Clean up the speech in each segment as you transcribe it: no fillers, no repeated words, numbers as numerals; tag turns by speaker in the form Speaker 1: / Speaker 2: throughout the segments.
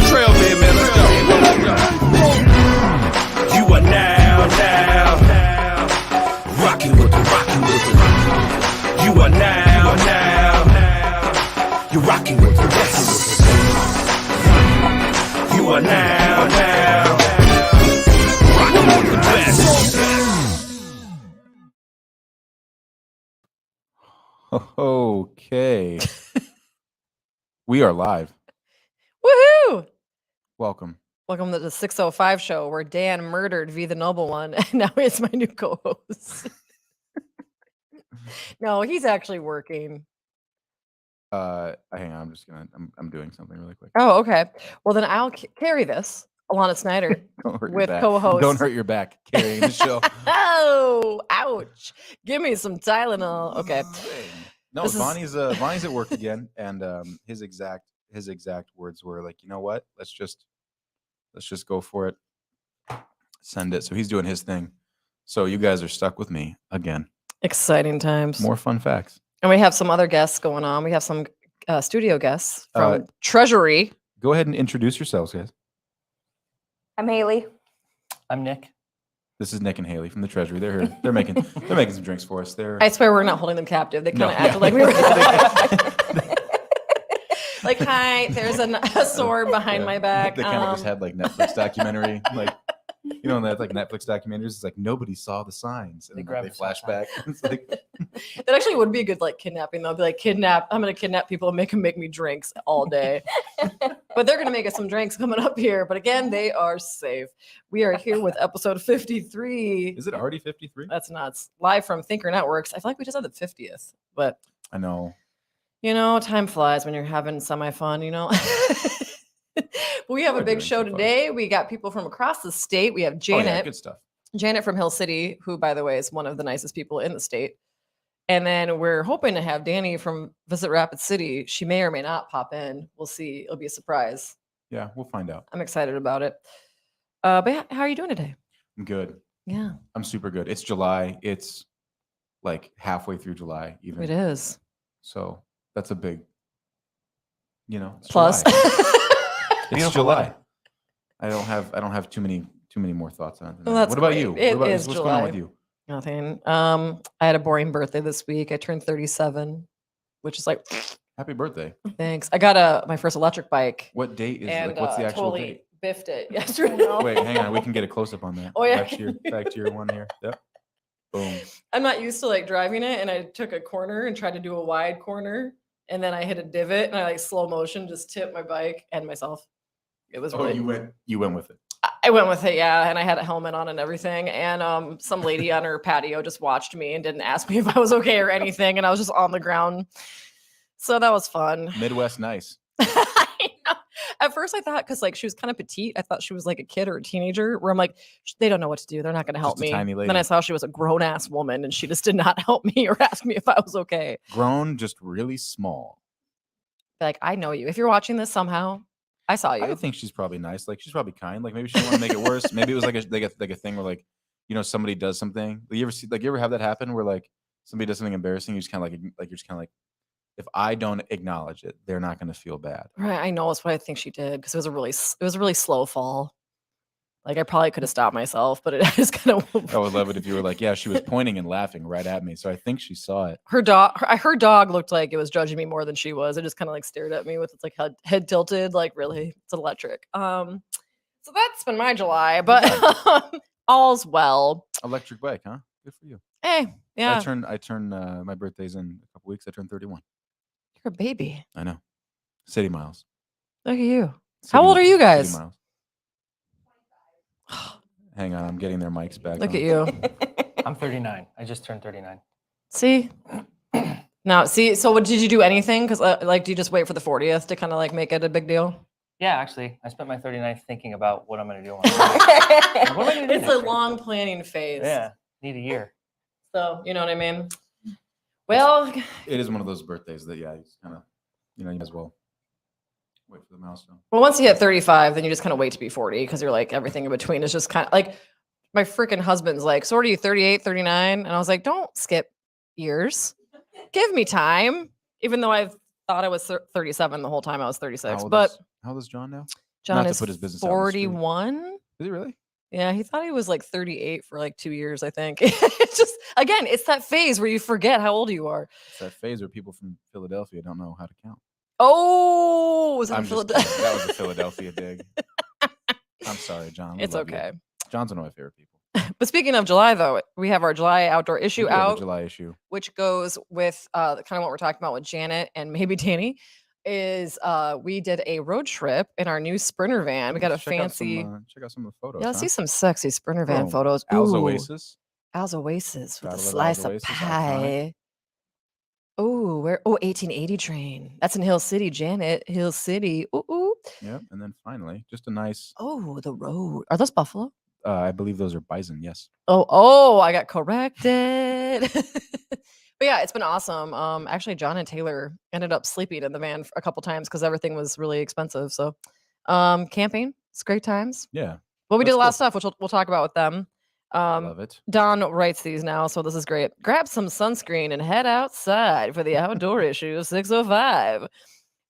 Speaker 1: Trailman, man, let's go. You are now rocking with the. You are now you're rocking with the best. You are now rocking with the best.
Speaker 2: Okay. We are live.
Speaker 3: Woohoo!
Speaker 2: Welcome.
Speaker 3: Welcome to the 605 show where Dan murdered V the Noble One, and now he's my new co-host. No, he's actually working.
Speaker 2: Hang on. I'm doing something really quick.
Speaker 3: Oh, okay. Well, then I'll carry this, Alana Snyder, with co-host.
Speaker 2: Don't hurt your back carrying the show.
Speaker 3: Oh, ouch! Give me some Tylenol. Okay.
Speaker 2: No, Vaney's at work again, and his exact words were like, you know what? Let's just go for it. Send it. So he's doing his thing. So you guys are stuck with me again.
Speaker 3: Exciting times.
Speaker 2: More fun facts.
Speaker 3: And we have some other guests going on. We have some studio guests from Treasury. Go
Speaker 2: ahead and introduce yourselves, guys.
Speaker 4: I'm Haley.
Speaker 5: I'm Nick.
Speaker 2: This is Nick and Haley from the Treasury. They're here. They're making some drinks for us.
Speaker 3: I swear we're not holding them captive. They kind of acted like we were. Like, hi, there's a sword behind my back.
Speaker 2: They kind of just had like Netflix documentary, like, you know, that like Netflix documentaries. It's like nobody saw the signs, and they flash back. It's like
Speaker 3: that actually would be a good like kidnapping. They'll be like, I'm gonna kidnap people and make them make me drinks all day. But they're gonna make us some drinks coming up here. But again, they are safe. We are here with episode 53.
Speaker 2: Is it already 53?
Speaker 3: That's nuts. Live from Thinker Networks. I feel like we just had the 50th, but
Speaker 2: I know.
Speaker 3: You know, time flies when you're having semi-fun, you know. We have a big show today. We got people from across the state. We have Janet.
Speaker 2: Oh, yeah, good stuff.
Speaker 3: Janet from Hill City, who, by the way, is one of the nicest people in the state. And then we're hoping to have Danny from Visit Rapid City. She may or may not pop in. We'll see. It'll be a surprise.
Speaker 2: Yeah, we'll find out.
Speaker 3: I'm excited about it. But how are you doing today?
Speaker 2: I'm good.
Speaker 3: Yeah.
Speaker 2: I'm super good. It's July. It's like halfway through July even.
Speaker 3: It is.
Speaker 2: So that's a big,
Speaker 3: plus.
Speaker 2: It's July. I don't have too many more thoughts on it.
Speaker 3: Well,
Speaker 2: what about you? What's going on with you?
Speaker 3: Nothing. I had a boring birthday this week. I turned 37, which is like
Speaker 2: happy birthday.
Speaker 3: Thanks. I got my first electric bike.
Speaker 2: What date is it? What's the actual
Speaker 3: totally
Speaker 2: date?
Speaker 3: Biffed it yesterday.
Speaker 2: Wait, hang on. We can get a close up on that.
Speaker 3: Oh yeah.
Speaker 2: Back to your one here. Yep. Boom.
Speaker 3: I'm not used to like driving it, and I took a corner and tried to do a wide corner, and then I hit a divot, and I like slow motion just tipped my bike and myself. It was really.
Speaker 2: You went with it.
Speaker 3: I went with it, yeah, and I had a helmet on and everything. And some lady on her patio just watched me and didn't ask me if I was okay or anything, and I was just on the ground. So that was fun.
Speaker 2: Midwest nice.
Speaker 3: I know. At first, I thought because like she was kind of petite, I thought she was like a kid or a teenager. Where I'm like, they don't know what to do. They're not going to help me.
Speaker 2: Tiny lady.
Speaker 3: Then I saw she was a grown ass woman, and she just did not help me or ask me if I was okay.
Speaker 2: Grown, just really small.
Speaker 3: Like, I know you. If you're watching this somehow, I saw you.
Speaker 2: I think she's probably nice. Like, she's probably kind. Like, maybe she didn't want to make it worse. Maybe it was like a thing where like, somebody does something. You ever have that happen where like somebody does something embarrassing? You just kind of like you're just kind of like, if I don't acknowledge it, they're not going to feel bad.
Speaker 3: Right. I know. That's what I think she did because it was a really slow fall. Like I probably could have stopped myself, but it just kind of.
Speaker 2: I would love it if you were like, yeah, she was pointing and laughing right at me, so I think she saw it.
Speaker 3: Her dog looked like it was judging me more than she was. It just kind of like stared at me with its like head tilted, like really, it's electric. So that's been my July, but all's well.
Speaker 2: Electric bike, huh? Good for you.
Speaker 3: Hey, yeah.
Speaker 2: I turn my birthday's in a couple weeks. I turned 31.
Speaker 3: You're a baby.
Speaker 2: I know. City miles.
Speaker 3: Look at you. How old are you guys?
Speaker 2: City miles. Hang on, I'm getting their mics back.
Speaker 3: Look at you.
Speaker 5: I'm 39. I just turned 39.
Speaker 3: See? Now, so what did you do anything? Because do you just wait for the 40th to kind of like make it a big deal?
Speaker 5: Yeah, actually, I spent my 39th thinking about what I'm going to do. What am I gonna do
Speaker 3: It's a long planning phase.
Speaker 5: Yeah, need a year.
Speaker 3: So, you know what I mean? Well,
Speaker 2: it is one of those birthdays that, yeah, you kind of, you might as well wait for the milestone.
Speaker 3: Well, once you hit 35, then you just kind of wait to be 40 because you're like, everything in between is just kind of like, my freaking husband's like, so are you 38, 39? And I was like, don't skip years. Give me time. Even though I thought I was 37 the whole time I was 36. But
Speaker 2: How old is John now?
Speaker 3: John
Speaker 2: Not to
Speaker 3: is
Speaker 2: put his business out on the street.
Speaker 3: 41.
Speaker 2: Is he really?
Speaker 3: Yeah, he thought he was like 38 for like 2 years, I think. It's just, again, it's that phase where you forget how old you are.
Speaker 2: It's that phase where people from Philadelphia don't know how to count.
Speaker 3: Oh, was it
Speaker 2: I'm
Speaker 3: in
Speaker 2: just kidding.
Speaker 3: Philadelphia?
Speaker 2: That was a Philadelphia dig. I'm sorry, John. We
Speaker 3: It's
Speaker 2: love you.
Speaker 3: okay.
Speaker 2: John's one of my favorite people.
Speaker 3: But speaking of July, though, we have our July outdoor
Speaker 2: We
Speaker 3: issue
Speaker 2: do have a
Speaker 3: out,
Speaker 2: July issue.
Speaker 3: which goes with kind of what we're talking about with Janet and maybe Danny. Is we did a road trip in our new Sprinter van. We got a
Speaker 2: Check
Speaker 3: fancy.
Speaker 2: check out some of the photos.
Speaker 3: Yeah, let's
Speaker 2: huh?
Speaker 3: see some sexy Sprinter van
Speaker 2: Boom.
Speaker 3: photos.
Speaker 2: Al's
Speaker 3: Ooh,
Speaker 2: Oasis.
Speaker 3: Al's Oasis with a
Speaker 2: Gotta love
Speaker 3: slice
Speaker 2: Al's
Speaker 3: of
Speaker 2: Oasis,
Speaker 3: pie. Oh, where? Oh, 1880 train. That's in Hill City, Janet. Hill City. Ooh, ooh.
Speaker 2: Yep. And then finally, just a nice.
Speaker 3: Oh, the road. Are those buffalo?
Speaker 2: I believe those are bison. Yes.
Speaker 3: Oh, I got corrected. But yeah, it's been awesome. Actually, John and Taylor ended up sleeping in the van a couple times because everything was really expensive. So, camping, it's great times.
Speaker 2: Yeah.
Speaker 3: Well, we did
Speaker 2: That's
Speaker 3: a lot
Speaker 2: cool.
Speaker 3: of stuff, which we'll talk about with them.
Speaker 2: Love it.
Speaker 3: Don writes these now, so this is great. Grab some sunscreen and head outside for the outdoor issue 605.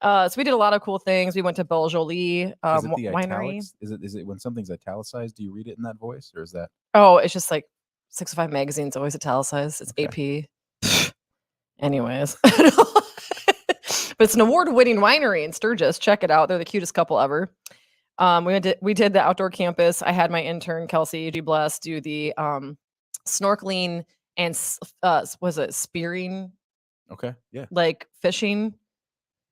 Speaker 3: So we did a lot of cool things. We went to Beljolie
Speaker 2: Is it the
Speaker 3: winery.
Speaker 2: italics? Is it when something's italicized? Do you read it in that voice, or is that?
Speaker 3: Oh, it's just like 605 magazine's always italicized. It's
Speaker 2: Okay.
Speaker 3: AP. Anyways. But it's an award-winning winery in Sturgis. Check it out. They're the cutest couple ever. We did the outdoor campus. I had my intern, Kelsey G. Bless, do the snorkeling and was it spearing,
Speaker 2: Okay. Yeah.
Speaker 3: like fishing,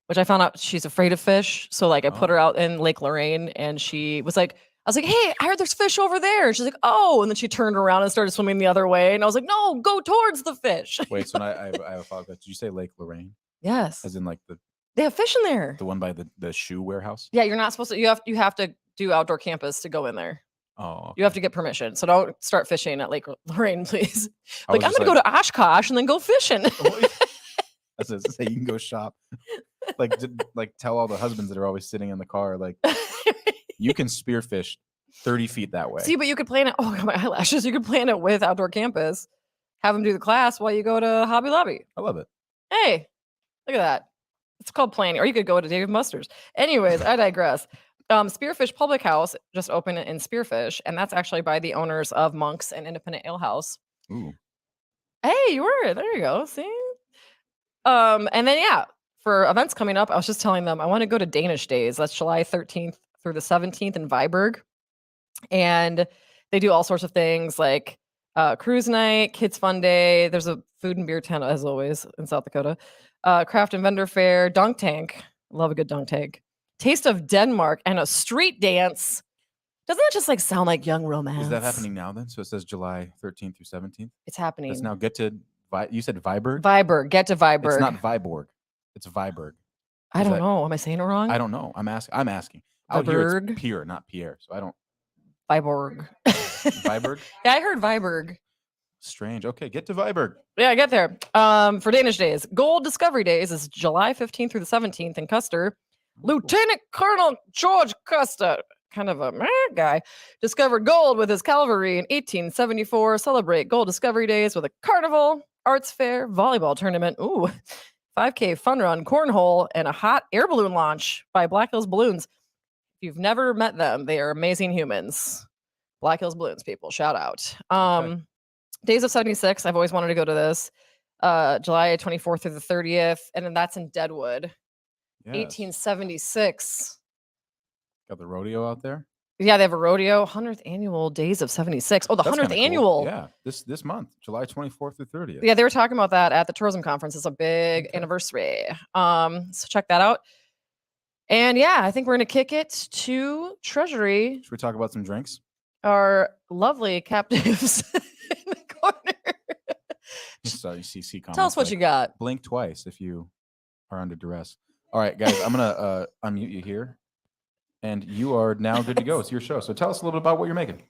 Speaker 3: which I found out she's afraid of fish. So like I put her
Speaker 2: Oh.
Speaker 3: out in Lake Lorraine and she was like, I was like, hey, I heard there's fish over there. And she's like, oh, and then she turned around and started swimming the other way. And I was like, no, go towards the fish.
Speaker 2: Wait. So I have a follow-up. Did you say Lake Lorraine,
Speaker 3: Yes.
Speaker 2: as in like
Speaker 3: They have fish in there.
Speaker 2: the one by the shoe warehouse?
Speaker 3: Yeah, you're not supposed to. You have to do outdoor campus to go in there.
Speaker 2: Oh.
Speaker 3: You have to get permission. So don't start fishing at Lake Lorraine, please.
Speaker 2: I
Speaker 3: Like
Speaker 2: was
Speaker 3: I'm
Speaker 2: just
Speaker 3: gonna go to Oshkosh and then go fishing.
Speaker 2: That's it. Say you can go shop. Like tell all the husbands that are always sitting in the car, like you can spearfish 30 feet that way.
Speaker 3: See, but you could plan it. Oh, my eyelashes. You could plan it with outdoor campus. Have them do the class while you go to Hobby Lobby.
Speaker 2: I love it.
Speaker 3: Hey, look at that. It's called planning. Or you could go to Dave Muster's. Anyways, I digress. Spearfish Public House just opened in Spearfish, and that's actually by the owners of Monk's and Independent Ale House.
Speaker 2: Ooh.
Speaker 3: Hey, you were there. You go. See. And then yeah, for events coming up, I was just telling them I want to go to Danish Days. That's July 13th through the 17th in Viborg, and they do all sorts of things like cruise night, kids fun day. There's a food and beer tent as always in South Dakota. Craft and vendor fair, dunk tank. Love a good dunk tank. Taste of Denmark and a street dance. Doesn't that just like sound like young romance?
Speaker 2: Is that happening now then? So it says July 13th through 17th.
Speaker 3: It's happening.
Speaker 2: Let's now get to you said Viborg?
Speaker 3: Viborg. Get to Viborg.
Speaker 2: It's not Viborg. It's Viborg.
Speaker 3: I
Speaker 2: Is
Speaker 3: don't
Speaker 2: that-
Speaker 3: know. Am I saying it wrong?
Speaker 2: I don't know. I'm asking. Out here
Speaker 3: Viborg?
Speaker 2: it's Pierre, not Pierre. So I don't.
Speaker 3: Viborg.
Speaker 2: Viborg?
Speaker 3: Yeah, I heard Viborg.
Speaker 2: Strange. Okay, get to Viborg.
Speaker 3: Yeah, get there. For Danish Days. Gold Discovery Days is July 15th through the 17th in Custer. Lieutenant Colonel George Custer, kind of a meh guy, discovered gold with his cavalry in 1874. Celebrate Gold Discovery Days with a carnival, arts fair, volleyball tournament, 5K fun run, cornhole, and a hot air balloon launch by Black Hills Balloons. If you've never met them, they are amazing humans. Black Hills Balloons people, shout out.
Speaker 2: Okay.
Speaker 3: Days of 76, I've always wanted to go to this. July 24th through the 30th, and then that's in Deadwood.
Speaker 2: Yes.
Speaker 3: 1876.
Speaker 2: Got the rodeo out there.
Speaker 3: Yeah, they have a rodeo. 100th annual Days of 76. Oh, the
Speaker 2: That's
Speaker 3: 100th
Speaker 2: kinda cool.
Speaker 3: annual.
Speaker 2: Yeah, this month, July 24th through 30th.
Speaker 3: Yeah, they were talking about that at the tourism conference. It's a big
Speaker 2: Okay.
Speaker 3: anniversary. So check that out. And yeah, I think we're gonna kick it to Treasury,
Speaker 2: Should we talk about some drinks?
Speaker 3: our lovely captives in the corner.
Speaker 2: So you see comments.
Speaker 3: Tell us what
Speaker 2: like,
Speaker 3: you got.
Speaker 2: Blink twice if you are under duress. All right, guys, I'm gonna unmute you here, and you are now good to go. It's your show. So tell us a little bit about what you're making.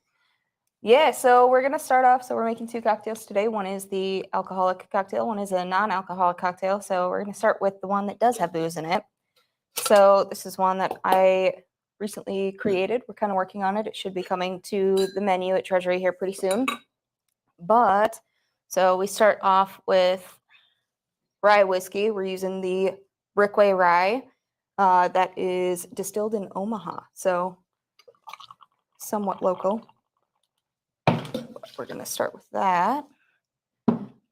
Speaker 4: Yeah, so we're gonna start off. So we're making two cocktails today. One is the alcoholic cocktail. One is a non-alcoholic cocktail. So we're gonna start with the one that does have booze in it. So this is one that I recently created. We're kind of working on it. It should be coming to the menu at Treasury here pretty soon. But so we start off with rye whiskey. We're using the Brickway rye. that is distilled in Omaha, so somewhat local. We're going to start with that.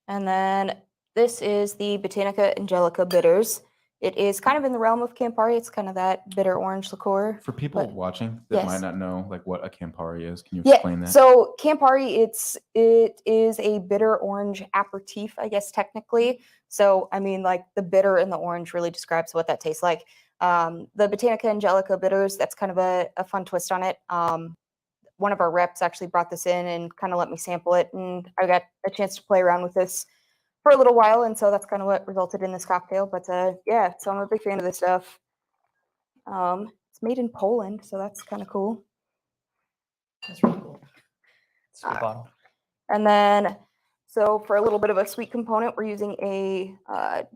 Speaker 4: And then this is the Botanica Angelica bitters. It is kind of in the realm of Campari. It's kind of that bitter orange liqueur.
Speaker 2: For people
Speaker 4: But-
Speaker 2: watching that might
Speaker 4: yes.
Speaker 2: not know like what a Campari is, can you
Speaker 4: Yeah,
Speaker 2: explain that?
Speaker 4: so Campari, it is a bitter orange aperitif, I guess technically. So I mean, like the bitter and the orange really describes what that tastes like. The Botanica Angelica bitters, that's kind of a fun twist on it. One of our reps actually brought this in and kind of let me sample it, and I got a chance to play around with this for a little while, and so that's kind of what resulted in this cocktail. But yeah, so I'm a big fan of this stuff. It's made in Poland, so that's kind of cool.
Speaker 3: That's really cool.
Speaker 5: Sweet bottle.
Speaker 4: And then, so for a little bit of a sweet component, we're using a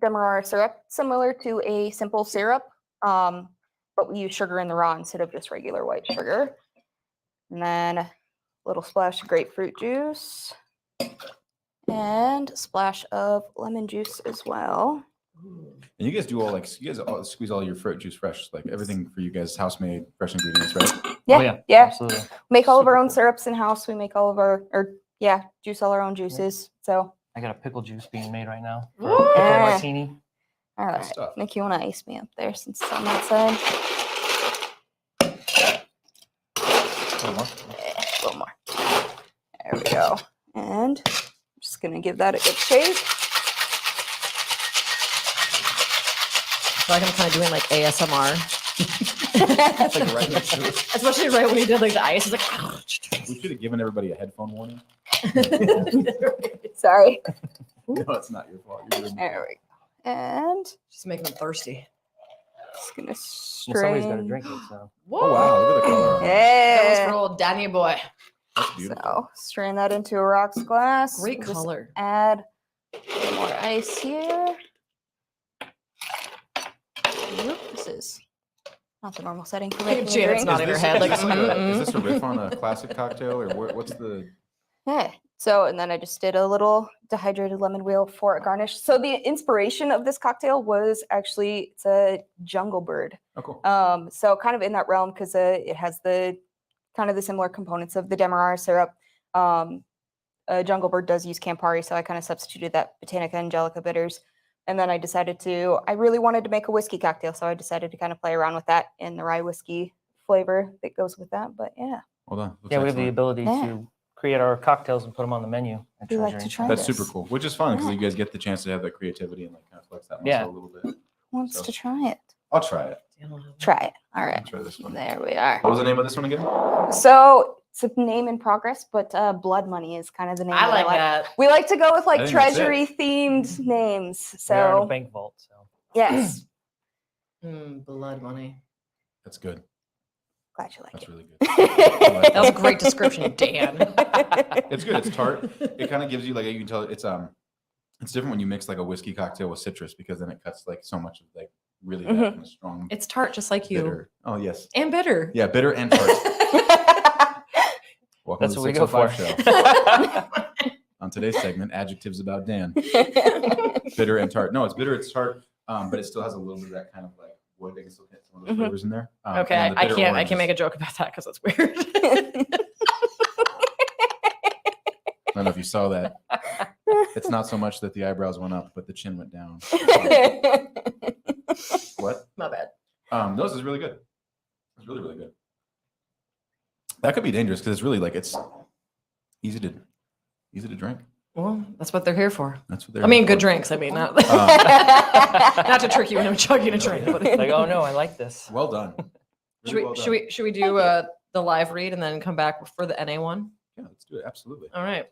Speaker 4: demerara syrup, similar to a simple syrup, but we use sugar in the raw instead of just regular white sugar. And then a little splash of grapefruit juice and a splash of lemon juice as well.
Speaker 2: And you guys do all like you guys all squeeze all your fruit juice fresh, like everything for you guys house made fresh ingredients, right?
Speaker 4: Yeah,
Speaker 5: Oh, yeah.
Speaker 4: yeah.
Speaker 5: Absolutely.
Speaker 4: Make all of our
Speaker 2: Super
Speaker 4: own
Speaker 2: cool.
Speaker 4: syrups in house. We make all of our, juice all our own juices. So,
Speaker 5: I got a pickle juice being made right now. For
Speaker 3: What?
Speaker 5: a pickle
Speaker 4: Yeah.
Speaker 5: martini.
Speaker 4: all right.
Speaker 2: stuff.
Speaker 4: Nick, you want to ice me up there since it's on that side?
Speaker 5: Oh, what?
Speaker 4: A little more. There we go. And I'm just going to give that a good shake.
Speaker 3: So like I'm kind of doing like ASMR,
Speaker 2: It's like right next to it.
Speaker 3: especially right when he did like the ice. It's like.
Speaker 2: We should have given everybody a headphone warning.
Speaker 4: Sorry.
Speaker 2: No, it's not your fault. You're doing
Speaker 4: There we go. And
Speaker 3: Just making them thirsty.
Speaker 4: just going to
Speaker 5: Well, somebody's got to
Speaker 4: strain.
Speaker 5: drink it, so.
Speaker 3: Whoa!
Speaker 2: Oh wow, look at the color. on that.
Speaker 3: That was for
Speaker 4: Yeah.
Speaker 3: old Danny boy.
Speaker 2: That's beautiful.
Speaker 4: So strain that into a rocks glass.
Speaker 3: Great
Speaker 4: We'll just
Speaker 3: color.
Speaker 4: add a little more ice here. Whoop, this is not the normal setting for making a
Speaker 3: Janet's
Speaker 4: drink.
Speaker 3: nodding her
Speaker 2: Is
Speaker 3: head like,
Speaker 2: is
Speaker 3: mm-mm.
Speaker 2: this a riff on a classic cocktail, or what's the?
Speaker 4: Yeah. So, and then I just did a little dehydrated lemon wheel for a garnish. So the inspiration of this cocktail was actually, it's a jungle bird.
Speaker 2: Oh, cool.
Speaker 4: So kind of in that realm because it has the kind of the similar components of the demerara syrup. Jungle bird does use Campari, so I kind of substituted that Botanica Angelica bitters. And then I really wanted to make a whiskey cocktail, so I decided to kind of play around with that in the rye whiskey flavor that goes with that. But yeah,
Speaker 2: Hold on. Looks
Speaker 5: Yeah, we have the
Speaker 2: excellent.
Speaker 5: ability
Speaker 4: Yeah.
Speaker 5: to create our cocktails and put them on the menu at
Speaker 4: We like
Speaker 5: Treasury.
Speaker 4: to try
Speaker 2: That's
Speaker 4: this.
Speaker 2: super cool, which is fun because
Speaker 4: Yeah.
Speaker 2: you guys get the chance to have that creativity and like kind of flex that muscle
Speaker 5: Yeah.
Speaker 2: a little bit.
Speaker 4: Wants
Speaker 2: So-
Speaker 4: to try it.
Speaker 2: I'll try it.
Speaker 4: Try it. All
Speaker 2: I'll
Speaker 4: right.
Speaker 2: try this one.
Speaker 4: There we are.
Speaker 2: What was the name of this one again?
Speaker 4: So it's a name in progress, but Blood Money is kind of the name.
Speaker 3: I
Speaker 4: that
Speaker 3: like that.
Speaker 4: We like to go with like
Speaker 2: think that's it.
Speaker 4: treasury themed names.
Speaker 5: We are in a
Speaker 4: So
Speaker 5: bank vault, so.
Speaker 4: yes,
Speaker 3: Blood money.
Speaker 2: That's good.
Speaker 4: glad you like
Speaker 2: That's
Speaker 4: it.
Speaker 2: really good.
Speaker 3: That was a great description, Dan.
Speaker 2: It's good. It's tart. It kind of gives you like you can tell it's different when you mix like a whiskey cocktail with citrus because then it cuts like so much of like really that
Speaker 4: Mhm.
Speaker 2: kind of strong
Speaker 3: It's tart, just like you,
Speaker 2: bitter. Oh yes.
Speaker 3: and bitter.
Speaker 2: Yeah, bitter and tart. Welcome
Speaker 5: That's
Speaker 2: to
Speaker 5: what we
Speaker 2: the
Speaker 5: go for.
Speaker 2: 605 show. On today's segment, adjectives about Dan. Bitter and tart. No, it's bitter, it's tart, but it still has a little bit of that kind of like wood. I can still get some of those
Speaker 4: Mhm.
Speaker 2: flavors in there.
Speaker 3: Okay,
Speaker 2: and then the
Speaker 3: I
Speaker 2: bitter
Speaker 3: can't. I
Speaker 2: orange
Speaker 3: can't make a
Speaker 2: is-
Speaker 3: joke about that because it's weird.
Speaker 2: I don't know if you saw that. It's not so much that the eyebrows went up, but the chin went down. What?
Speaker 3: My bad.
Speaker 2: No, this is really good. It's really, really good. That could be dangerous because it's really like it's easy to drink.
Speaker 3: Well, that's what they're here for.
Speaker 2: That's what they're.
Speaker 3: I mean,
Speaker 2: here
Speaker 3: good
Speaker 2: for.
Speaker 3: drinks. I mean, not,
Speaker 2: Um,
Speaker 3: not to trick you when I'm chugging a drink. But
Speaker 5: It's like, oh no, I like this.
Speaker 2: Well done.
Speaker 3: should
Speaker 2: Really
Speaker 3: we
Speaker 2: well
Speaker 3: should
Speaker 2: done.
Speaker 3: we should we do the live read and then come back for the NA one?
Speaker 2: Yeah, let's do it. Absolutely.
Speaker 3: All right.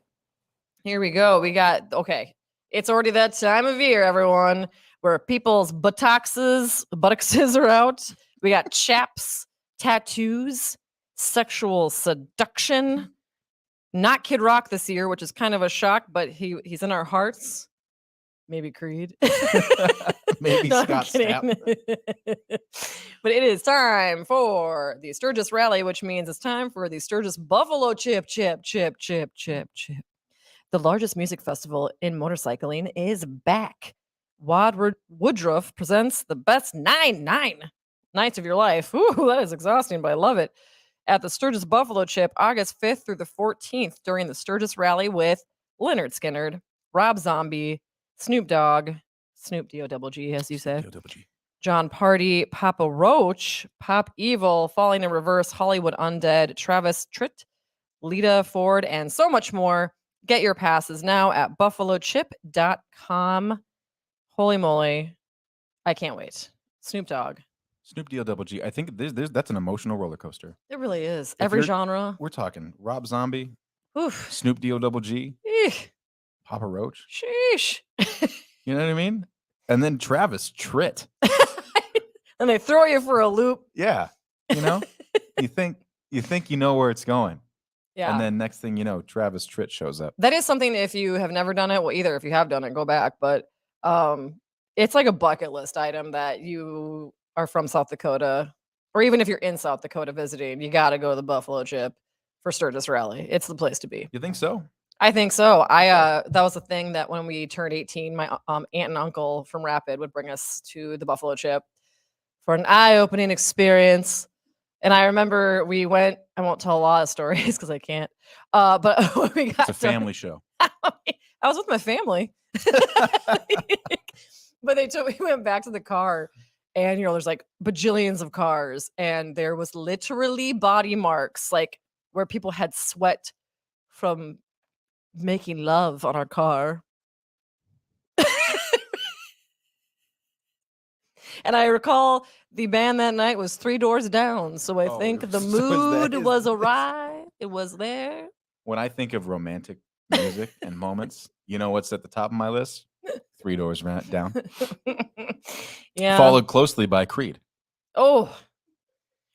Speaker 3: Here we go. We got It's already that time of year, everyone, where people's buttocks are out. We got chaps, tattoos, sexual seduction. Not Kid Rock this year, which is kind of a shock, but he's in our hearts. Maybe Creed.
Speaker 2: Maybe
Speaker 3: No, I'm
Speaker 2: Scott Stapp.
Speaker 3: kidding. But it is time for the Sturgis Rally, which means it's time for the Sturgis Buffalo Chip. The largest music festival in motorcycling is back. Woodruff presents the best nine nights of your life. Ooh, that is exhausting, but I love it. At the Sturgis Buffalo Chip, August 5th through the 14th, during the Sturgis Rally with Leonard Skinner, Rob Zombie, Snoop Dogg, Snoop D-O-double-G, as you said, John Party, Papa Roach, Pop Evil, Falling in Reverse, Hollywood Undead, Travis Tritt, Lita Ford, and so much more. Get your passes now at buffalochip.com. Holy moly. I can't wait. Snoop Dogg.
Speaker 2: Snoop D-O-double-G. I think that's an emotional roller coaster.
Speaker 3: It really is.
Speaker 2: If
Speaker 3: Every
Speaker 2: you're-
Speaker 3: genre.
Speaker 2: We're talking Rob Zombie,
Speaker 3: Oof.
Speaker 2: Snoop D-O-double-G,
Speaker 3: Eek.
Speaker 2: Papa Roach.
Speaker 3: Sheesh.
Speaker 2: You know what I mean? And then Travis Tritt.
Speaker 3: And they throw you for a loop.
Speaker 2: Yeah. You know, you think you know where it's going.
Speaker 3: Yeah.
Speaker 2: And then next thing you know, Travis Tritt shows up.
Speaker 3: That is something, if you have never done it, well, either if you have done it, go back. But it's like a bucket list item that you are from South Dakota, or even if you're in South Dakota visiting, you got to go to the Buffalo Chip for Sturgis Rally. It's the place to be.
Speaker 2: You think so?
Speaker 3: I think so. That was the thing that when we turned 18, my aunt and uncle from Rapid would bring us to the Buffalo Chip for an eye-opening experience. And I remember we went, I won't tell a lot of stories because I can't. But when we got
Speaker 2: It's a family show.
Speaker 3: I was with my family. But we went back to the car, and there's like bajillions of cars, and there was literally body marks, like where people had sweat from making love on our car. And I recall the band that night was 3 Doors Down, so I think the
Speaker 2: so
Speaker 3: mood
Speaker 2: that is-
Speaker 3: was awry. It was there.
Speaker 2: When I think of romantic music and moments, you know what's at the top of my list? 3 Doors Down.
Speaker 3: Yeah.
Speaker 2: Followed closely by Creed.
Speaker 3: Oh,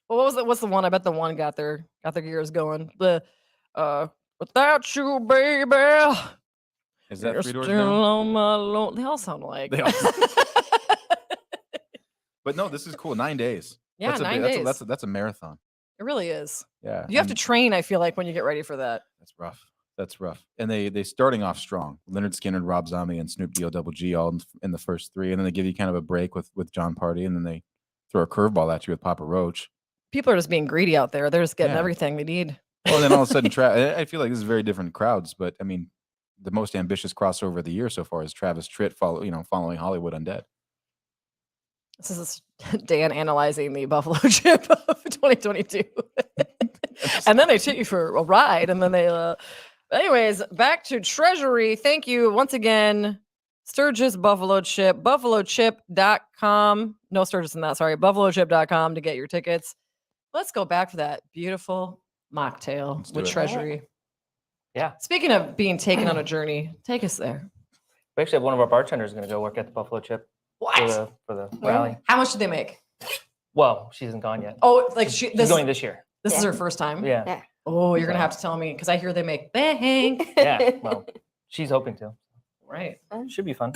Speaker 3: well, what's the one? I bet the one got their gears going. The without you, baby.
Speaker 2: Is that
Speaker 3: you're
Speaker 2: 3 Doors
Speaker 3: still
Speaker 2: Down?
Speaker 3: on my loan. They all sound alike.
Speaker 2: They all- But no, this is cool. 9 days.
Speaker 3: Yeah,
Speaker 2: That's a
Speaker 3: 9
Speaker 2: big-
Speaker 3: days.
Speaker 2: That's a marathon.
Speaker 3: It really is.
Speaker 2: Yeah.
Speaker 3: You have to
Speaker 2: and
Speaker 3: train, I feel like, when you get ready for that.
Speaker 2: That's rough. That's rough. And they starting off strong. Leonard Skinner, Rob Zombie, and Snoop D-O-double-G all in the first 3, and then they give you kind of a break with John Party, and then they throw a curveball at you with Papa Roach.
Speaker 3: People are just being greedy out there. They're just getting
Speaker 2: Yeah.
Speaker 3: everything they need.
Speaker 2: Well, then all of a sudden, I feel like this is very different crowds, but I mean, the most ambitious crossover of the year so far is Travis Tritt following Hollywood Undead.
Speaker 3: This is Dan analyzing the Buffalo Chip of 2022. And then they take you for a ride, and then they anyways, back to Treasury. Thank you once again, Sturgis Buffalo Chip, buffalochip.com. No Sturgis in that, sorry, buffalochip.com to get your tickets. Let's go back for that beautiful mocktail
Speaker 2: Let's do
Speaker 3: with
Speaker 2: it.
Speaker 3: Treasury.
Speaker 5: Yeah.
Speaker 3: Speaking of being taken on a journey, take us there.
Speaker 5: We actually have one of our bartenders going to go work at the Buffalo Chip for the rally.
Speaker 3: How much did they make?
Speaker 5: Well, she isn't gone yet.
Speaker 3: Oh, like
Speaker 5: She's
Speaker 3: this
Speaker 5: going this year.
Speaker 3: is
Speaker 4: Yeah.
Speaker 3: her first time?
Speaker 5: Yeah.
Speaker 4: Yeah.
Speaker 3: Oh, you're gonna have to tell me because I hear they make bank.
Speaker 5: Yeah. Well, she's hoping to.
Speaker 3: Right.
Speaker 5: Should be fun.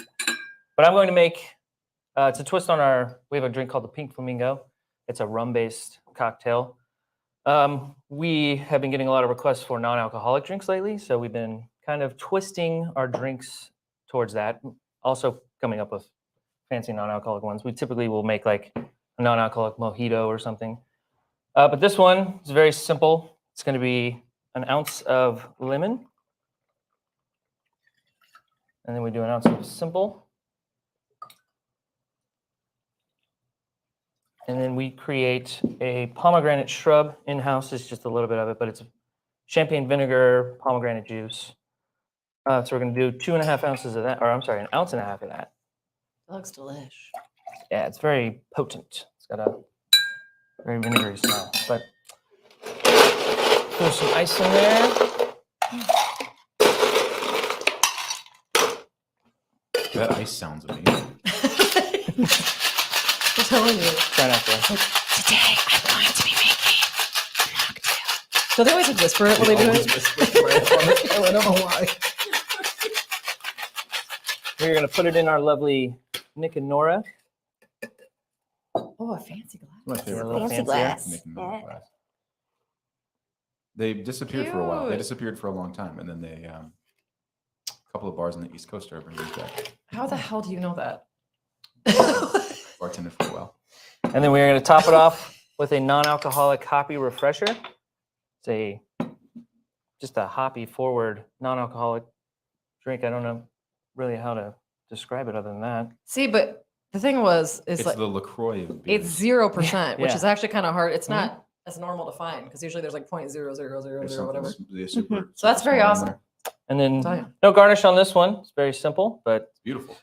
Speaker 5: But I'm going to make it's a twist on we have a drink called the Pink Flamingo. It's a rum-based cocktail. We have been getting a lot of requests for non-alcoholic drinks lately, so we've been kind of twisting our drinks towards that. Also coming up with fancy non-alcoholic ones. We typically will make like a non-alcoholic mojito or something. But this one is very simple. It's going to be an ounce of lemon. And then we do an ounce of simple. And then we create a pomegranate shrub in-house. It's just a little bit of it, but it's champagne vinegar, pomegranate juice. So we're going to do 2.5 ounces of that, or I'm sorry, 1.5 ounces of that.
Speaker 3: That looks delish.
Speaker 5: Yeah, it's very potent. It's got a very vinegary smell. But throw some ice in there.
Speaker 2: That ice sounds amazing.
Speaker 3: I'm telling you.
Speaker 5: Try not to.
Speaker 3: Today I'm going to be making a mocktail. So they always like whisper it when they do it.
Speaker 2: I don't know why.
Speaker 5: We're going to put it in our lovely Nick and Nora.
Speaker 3: Oh, a fancy glass.
Speaker 2: My
Speaker 5: Yeah, a
Speaker 2: favorite
Speaker 5: little
Speaker 4: Fancy
Speaker 5: fancier.
Speaker 4: glass.
Speaker 2: Making the
Speaker 4: Yeah.
Speaker 2: glass. They disappeared for a while. They
Speaker 3: Cute.
Speaker 2: disappeared for a long time, and then they a couple of bars on the East Coast are bringing them back.
Speaker 3: How the hell do you know that?
Speaker 2: Bartended for a while.
Speaker 5: And then we're going to top it off with a non-alcoholic hoppy refresher. It's just a hoppy forward non-alcoholic drink. I don't know really how to describe it other than that.
Speaker 3: See, but the thing was,
Speaker 2: It's
Speaker 3: like
Speaker 2: the LaCroix of beers.
Speaker 3: it's 0%, which
Speaker 5: Yeah.
Speaker 3: is actually kind of hard. It's
Speaker 5: Mhm.
Speaker 3: not as normal to find because usually there's like
Speaker 2: There's
Speaker 3: 0.0000
Speaker 2: something
Speaker 3: whatever.
Speaker 2: super,
Speaker 3: So that's
Speaker 2: super
Speaker 3: very
Speaker 2: small in
Speaker 3: awesome.
Speaker 2: there.
Speaker 5: And then
Speaker 3: Tell ya.
Speaker 5: no garnish on this one. It's very simple, but
Speaker 2: It's beautiful.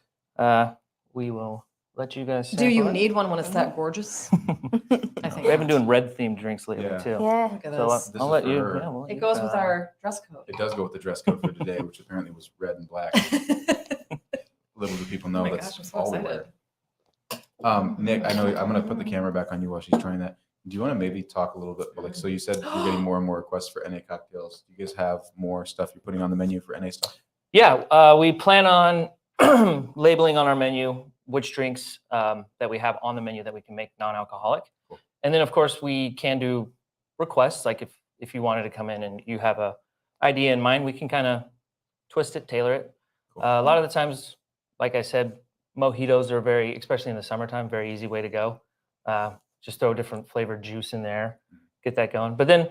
Speaker 5: we will let you guys.
Speaker 3: Do you
Speaker 5: sample it.
Speaker 3: need one when it's that gorgeous? I think
Speaker 5: We've been doing red themed drinks lately
Speaker 2: Yeah.
Speaker 5: too.
Speaker 4: Yeah.
Speaker 3: Look at
Speaker 5: So
Speaker 3: this.
Speaker 2: This
Speaker 5: I'll
Speaker 2: is
Speaker 5: let
Speaker 2: for
Speaker 5: you.
Speaker 2: her.
Speaker 5: Yeah, we'll let
Speaker 3: It
Speaker 5: you,
Speaker 3: goes with our dress code.
Speaker 2: It does go with the dress code for today, which apparently was red and black. Little do people know
Speaker 3: Oh my
Speaker 2: that's
Speaker 3: gosh, I'm so
Speaker 2: all we
Speaker 3: excited.
Speaker 2: wear. Nick, I know I'm going to put the camera back on you while she's trying that. Do you want to maybe talk a little bit? Like, so you said you're getting more and more requests for NA cocktails. Do you guys have more stuff you're putting on the menu for NA stuff?
Speaker 5: Yeah, we plan on labeling on our menu which drinks that we have on the menu that we can make non-alcoholic.
Speaker 2: Cool.
Speaker 5: And then, of course, we can do requests. Like if you wanted to come in and you have a idea in mind, we can kind of twist it, tailor it.
Speaker 2: Cool.
Speaker 5: A lot of the times, like I said, mojitos are very, especially in the summertime, very easy way to go. Just throw different flavored juice in there, get that going. But then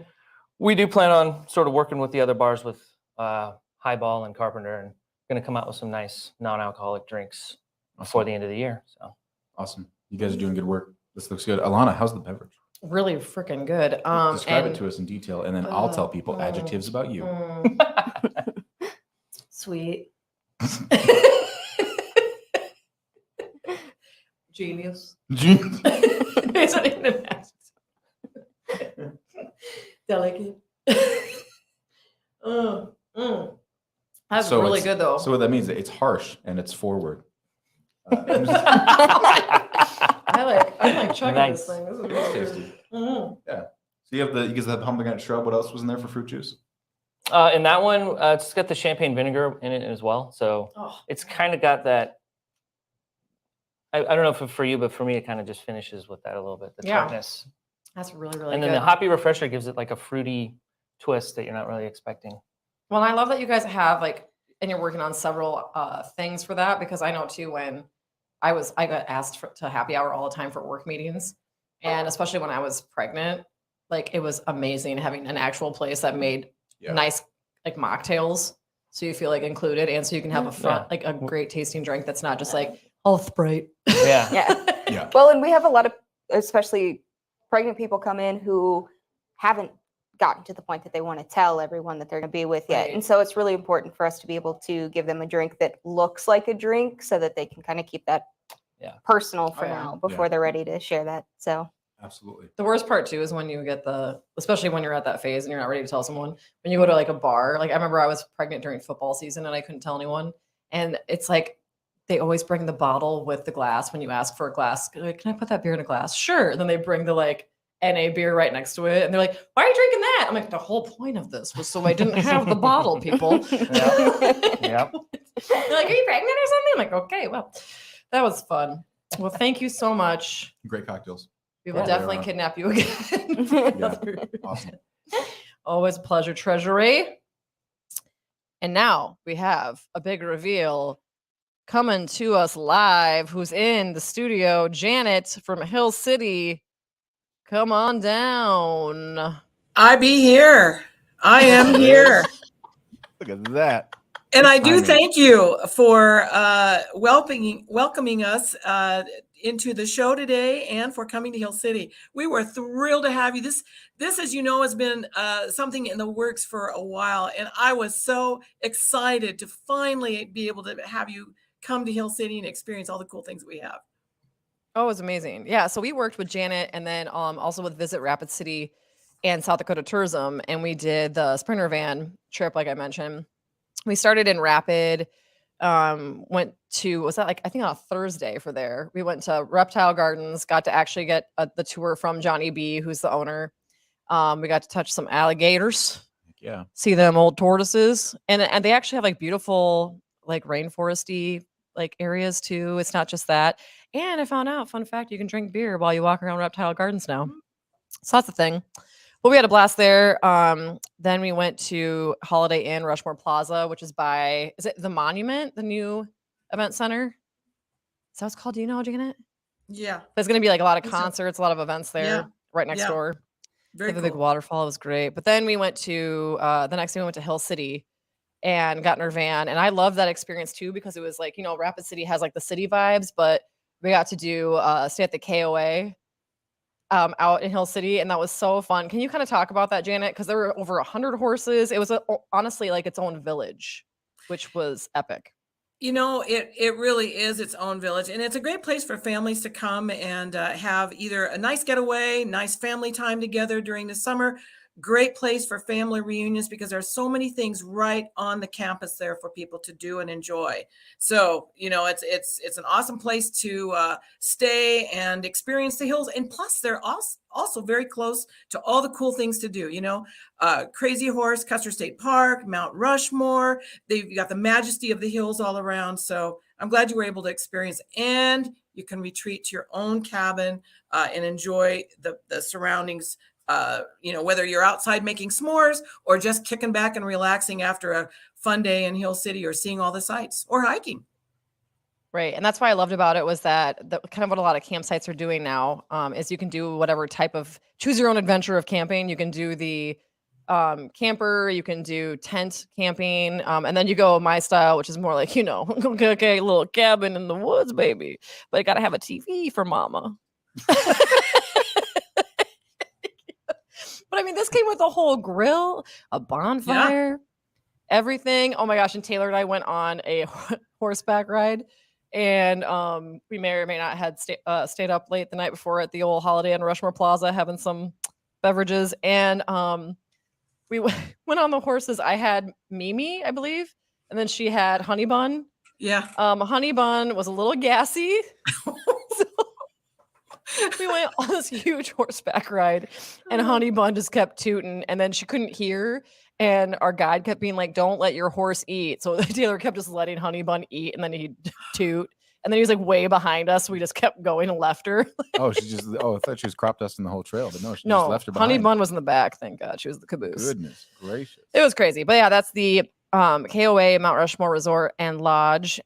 Speaker 5: we do plan on sort of working with the other bars with Highball and Carpenter, and going to come out with some nice non-alcoholic drinks before the end of the year. So
Speaker 2: Awesome. You guys are doing good work. This looks good. Alana, how's the beverage?
Speaker 3: Really freaking good.
Speaker 2: Describe it
Speaker 3: and-
Speaker 2: to us in detail, and then I'll tell people adjectives about you.
Speaker 3: Sweet. Genius. It's not even an adjective. Delicate. That's
Speaker 2: So
Speaker 3: really
Speaker 2: it's-
Speaker 3: good though.
Speaker 2: So what that means is it's harsh and it's forward. I'm just-
Speaker 3: I like chugging
Speaker 5: Nice.
Speaker 3: this thing. This is
Speaker 2: It's
Speaker 3: really
Speaker 2: tasty.
Speaker 3: good. Mhm.
Speaker 2: So you guys have pomegranate shrub. What else was in there for fruit juice?
Speaker 5: in that one, it's got the champagne vinegar in it as well. So
Speaker 3: Oh,
Speaker 5: it's kind of got that. I don't know if for you, but for me, it kind of just finishes with that a little bit, the
Speaker 3: Yeah.
Speaker 5: tartness.
Speaker 3: that's really, really
Speaker 5: And
Speaker 3: good.
Speaker 5: then the hoppy refresher gives it like a fruity twist that you're not really expecting.
Speaker 3: Well, I love that you guys have like, and you're working on several things for that because I know too when I got asked to happy hour all the time for work meetings, and especially when I was pregnant, like it was amazing having an actual place that made
Speaker 2: Yeah.
Speaker 3: nice like mocktails, so you feel like included, and so you can have a fun,
Speaker 5: Yeah.
Speaker 3: like a great tasting drink that's not just like health Sprite.
Speaker 5: Yeah.
Speaker 4: Yeah.
Speaker 2: Yeah.
Speaker 4: Well, and we have a lot of, especially pregnant people come in who haven't gotten to the point that they want to tell everyone that they're going to be with yet.
Speaker 3: Right.
Speaker 4: And so it's really important for us to be able to give them a drink that looks like a drink so that they can kind of keep that
Speaker 5: Yeah.
Speaker 4: personal for
Speaker 3: Oh, yeah.
Speaker 4: now before they're ready to share that. So
Speaker 2: Absolutely.
Speaker 3: The worst part too is when you get especially when you're at that phase and you're not ready to tell someone. When you go to like a bar, like I remember I was pregnant during football season and I couldn't tell anyone. And it's like they always bring the bottle with the glass when you ask for a glass. Like, can I put that beer in a glass? Sure. And then they bring the like NA beer right next to it, and they're like, "Why are you drinking that?" I'm like, "The whole point of this was so I didn't have the bottle, people."
Speaker 5: Yep.
Speaker 3: They're like, "Are you pregnant or something?" I'm like, "Okay, well, that was fun." Well, thank you so much.
Speaker 2: Great cocktails.
Speaker 3: We will
Speaker 5: Yeah.
Speaker 3: definitely
Speaker 2: Later
Speaker 3: kidnap you again.
Speaker 2: Yeah. Awesome.
Speaker 3: Always a pleasure, Treasury. And now we have a big reveal coming to us live. Who's in the studio? Janet from Hill City. Come on down.
Speaker 1: I be here. I am here.
Speaker 2: Look at that.
Speaker 1: And I do
Speaker 2: timing.
Speaker 1: thank you for welcoming us into the show today and for coming to Hill City. We were thrilled to have you. This, as you know, has been something in the works for a while. And I was so excited to finally be able to have you come to Hill City and experience all the cool things we have.
Speaker 3: Oh, it was amazing. Yeah. So we worked with Janet and then also with Visit Rapid City and South Dakota Tourism. And we did the Sprinter van trip, like I mentioned. We started in Rapid, went to, was that like, I think on a Thursday for there. We went to Reptile Gardens, got to actually get the tour from Johnny B, who's the owner. We got to touch some alligators,
Speaker 2: Yeah.
Speaker 3: see them old tortoises. And they actually have like beautiful, like rainforesty like areas too. It's not just that. And I found out, fun fact, you can drink beer while you walk around Reptile Gardens now. So that's the thing. But we had a blast there. Then we went to Holiday Inn Rushmore Plaza, which is is it the Monument, the new event center? Is that what it's called? Do you know, Janet?
Speaker 1: Yeah.
Speaker 3: There's going to be like a lot of
Speaker 1: Those are-
Speaker 3: concerts, a lot of events there
Speaker 1: Yeah.
Speaker 3: right next
Speaker 1: Yeah.
Speaker 3: door.
Speaker 1: Very
Speaker 3: The
Speaker 1: cool.
Speaker 3: big waterfall was great. But then we went to the next day we went to Hill City and got in our van. And I love that experience too, because it was like, you know, Rapid City has like the city vibes, but we got to do stay at the KOA out in Hill City, and that was so fun. Can you kind of talk about that, Janet? Because there were over 100 horses. It was honestly like its own village, which was epic.
Speaker 1: You know, it really is its own village, and it's a great place for families to come and have either a nice getaway, nice family time together during the summer. Great place for family reunions because there's so many things right on the campus there for people to do and enjoy. So, you know, it's an awesome place to stay and experience the hills, and plus they're also very close to all the cool things to do. You know, Crazy Horse, Custer State Park, Mount Rushmore. They've got the majesty of the hills all around. So I'm glad you were able to experience, and you can retreat to your own cabin and enjoy the surroundings. You know, whether you're outside making s'mores or just kicking back and relaxing after a fun day in Hill City or seeing all the sights or hiking.
Speaker 3: Right. And that's why I loved about it was that kind of what a lot of campsites are doing now is you can do whatever type of choose your own adventure of camping. You can do the camper, you can do tent camping, and then you go my style, which is more like, you know, okay, little cabin in the woods, baby, but you got to have a TV for mama. But I mean, this came with a whole grill, a bonfire, everything. Oh my gosh. And Taylor and I went on a horseback ride, and we may or may not had stayed up late the night before at the old Holiday Inn Rushmore Plaza having some beverages. And we went on the horses. I had Mimi, I believe, and then she had Honey Bun.
Speaker 1: Yeah.
Speaker 3: Honey Bun was a little gassy. So we went on this huge horseback ride, and Honey Bun just kept tooting, and then she couldn't hear, and our guide kept being like, "Don't let your horse eat." So Taylor kept just letting Honey Bun eat, and then he'd toot, and then he was like way behind us. So we just kept going and left her.
Speaker 2: I thought she was crop dusting the whole trail, but no, she just left her behind.
Speaker 3: Honey Bun was in the back. Thank God, she was the caboose.
Speaker 2: Goodness gracious.
Speaker 3: It was crazy, but yeah, that's the KOA Mount Rushmore Resort and Lodge.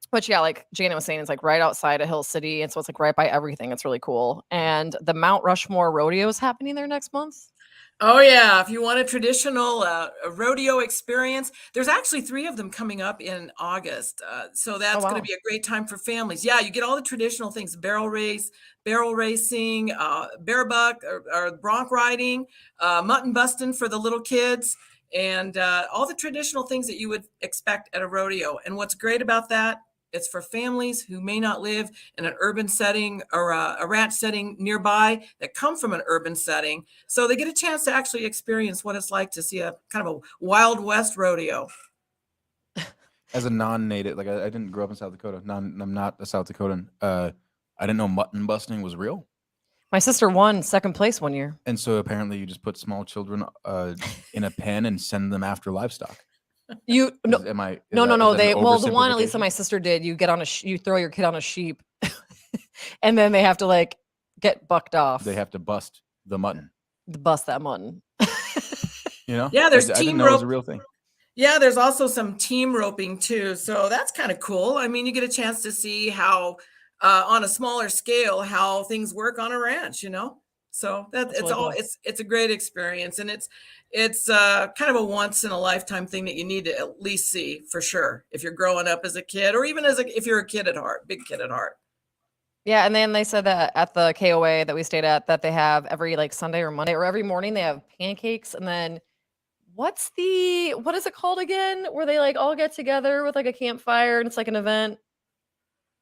Speaker 3: Which, yeah, like Janet was saying, it's like right outside of Hill City. And so it's like right by everything. It's really cool. And the Mount Rushmore Rodeo is happening there next month.
Speaker 1: Oh, yeah. If you want a traditional rodeo experience, there's actually 3 of them coming up in August. So that's going to be a great time for families. Yeah, you get all the traditional things, barrel racing, bear buck or bronc riding, mutton busting for the little kids, and all the traditional things that you would expect at a rodeo. And what's great about that, it's for families who may not live in an urban setting or a ranch setting nearby that come from an urban setting. So they get a chance to actually experience what it's like to see a kind of a Wild West rodeo.
Speaker 2: As a non-native, like I didn't grow up in South Dakota. I'm not a South Dakotan. I didn't know mutton busting was real.
Speaker 3: My sister won second place one year.
Speaker 2: And so apparently you just put small children in a pen and send them after livestock.
Speaker 3: No. The one at least that my sister did. You get on you throw your kid on a sheep, and then they have to like get bucked off.
Speaker 2: They have to bust the mutton.
Speaker 3: Bust that mutton.
Speaker 2: You know?
Speaker 1: Yeah, there's
Speaker 2: I
Speaker 1: team
Speaker 2: didn't know
Speaker 1: rope.
Speaker 2: it was a real thing.
Speaker 1: Yeah, there's also some team roping too. So that's kind of cool. I mean, you get a chance to see how, on a smaller scale, how things work on a ranch. You know, so it's
Speaker 3: really
Speaker 1: all
Speaker 3: cool.
Speaker 1: it's a great experience, and it's kind of a once in a lifetime thing that you need to at least see for sure if you're growing up as a kid, or even if you're a kid at heart, big kid at heart.
Speaker 3: Yeah, and then they said that at the KOA that we stayed at, that they have every like Sunday or Monday or every morning they have pancakes, and then what is it called again? Where they like all get together with like a campfire and it's like an event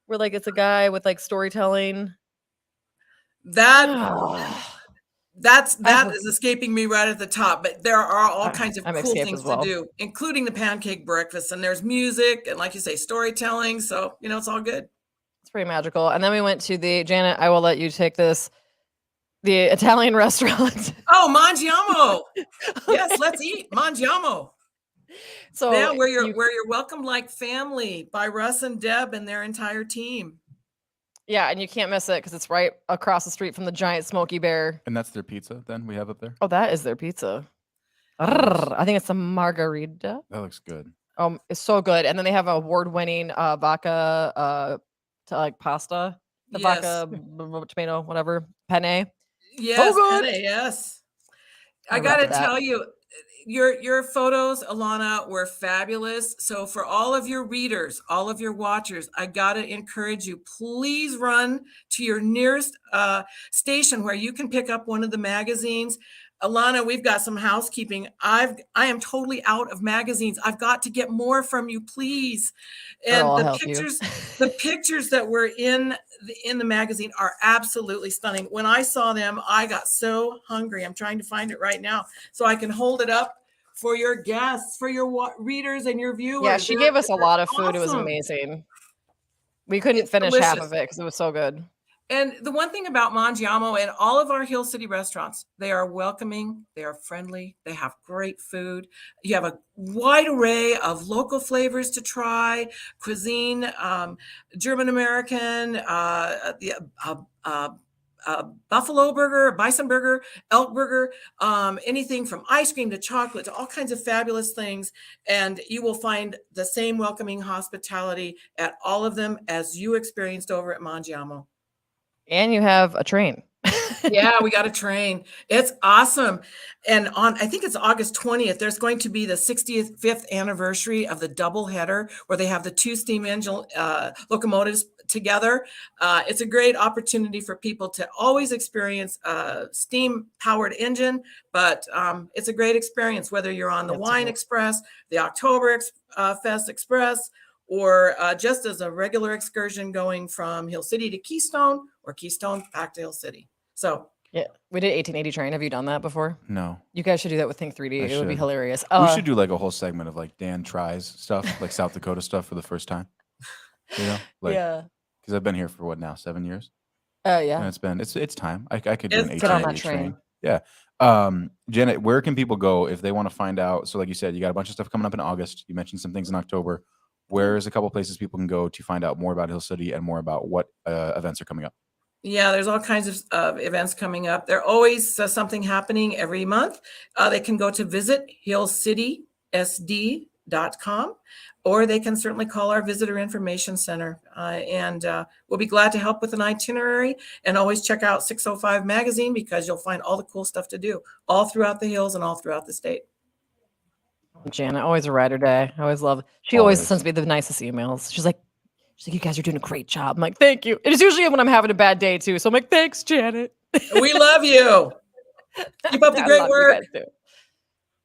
Speaker 3: where like it's a guy with like storytelling.
Speaker 1: That is escaping me right at the top, but there are all kinds of cool things to do, including the pancake breakfast, and there's music and, like you say, storytelling. So, you know, it's all good.
Speaker 3: It's pretty magical. And then we went to Janet, I will let you take this, the Italian restaurant.
Speaker 1: Oh, Mangiamo. Yes, let's eat Mangiamo. So yeah, where you're welcome like family by Russ and Deb and their entire team.
Speaker 3: Yeah, and you can't miss it because it's right across the street from the giant Smoky Bear.
Speaker 2: And that's their pizza then we have up there?
Speaker 3: Oh, that is their pizza. I think it's a margarita.
Speaker 2: That looks good.
Speaker 3: It's so good. And then they have award-winning vodka like pasta. The
Speaker 1: Yes.
Speaker 3: vodka, tomato, whatever, penne.
Speaker 1: Yes,
Speaker 3: good.
Speaker 1: penne, yes. I
Speaker 3: I
Speaker 1: gotta
Speaker 3: remember that.
Speaker 1: tell you, your photos, Alana, were fabulous. So for all of your readers, all of your watchers, I gotta encourage you, please run to your nearest station where you can pick up one of the magazines. Alana, we've got some housekeeping. I am totally out of magazines. I've got to get more from you, please. And
Speaker 3: Girl, I'll
Speaker 1: the
Speaker 3: help you.
Speaker 1: pictures that were in the magazine are absolutely stunning. When I saw them, I got so hungry. I'm trying to find it right now so I can hold it up for your guests, for your readers and your viewers.
Speaker 3: Yeah, she gave us a lot of food. It was
Speaker 1: awesome.
Speaker 3: amazing. We couldn't
Speaker 1: It's
Speaker 3: finish half
Speaker 1: delicious.
Speaker 3: of it because it was so good.
Speaker 1: And the one thing about Mangiamo and all of our Hill City restaurants, they are welcoming, they are friendly, they have great food. You have a wide array of local flavors to try, cuisine, German American, buffalo burger, bison burger, elk burger, anything from ice cream to chocolate to all kinds of fabulous things. And you will find the same welcoming hospitality at all of them as you experienced over at Mangiamo.
Speaker 3: And you have a train.
Speaker 1: Yeah, we got a train. It's awesome. And I think it's August 20th, there's going to be the 65th anniversary of the double header where they have the two steam engine locomotives together. It's a great opportunity for people to always experience a steam powered engine, but it's a great experience whether you're on the
Speaker 3: That's
Speaker 1: Wine
Speaker 3: right.
Speaker 1: Express, the October Fest Express, or just as a regular excursion going from Hill City to Keystone or Keystone back to Hill City. So
Speaker 3: Yeah, we did 1880 train. Have you done that before?
Speaker 2: No.
Speaker 3: You guys should do that with Think 3D.
Speaker 2: I
Speaker 3: It would be
Speaker 2: should.
Speaker 3: hilarious.
Speaker 2: We should do like a whole segment of like Dan tries stuff, like South Dakota stuff for the first time. You know, like
Speaker 3: yeah.
Speaker 2: because I've been here for what now, 7 years,
Speaker 3: Yeah.
Speaker 2: and it's time. I could do an
Speaker 1: It's
Speaker 3: Get on
Speaker 2: 1880
Speaker 3: that train.
Speaker 2: Yeah. Janet, where can people go if they want to find out? So, like you said, you got a bunch of stuff coming up in August. You mentioned some things in October. Where's a couple places people can go to find out more about Hill City and more about what events are coming up?
Speaker 1: yeah, there's all kinds of events coming up. There always something happening every month. They can go to visit hillcitysd.com, or they can certainly call our visitor information center. And we'll be glad to help with an itinerary. And always check out 605 magazine because you'll find all the cool stuff to do all throughout the hills and all throughout the state.
Speaker 3: Janet, always a ride or die. I always love. She always
Speaker 2: Always.
Speaker 3: sends me the nicest emails. She's like, you guys are doing a great job. I'm like, thank you. It is usually when I'm having a bad day too. So I'm like, thanks, Janet.
Speaker 1: We love you. Keep up the
Speaker 3: I
Speaker 1: great
Speaker 3: love you
Speaker 1: work.
Speaker 3: guys, too.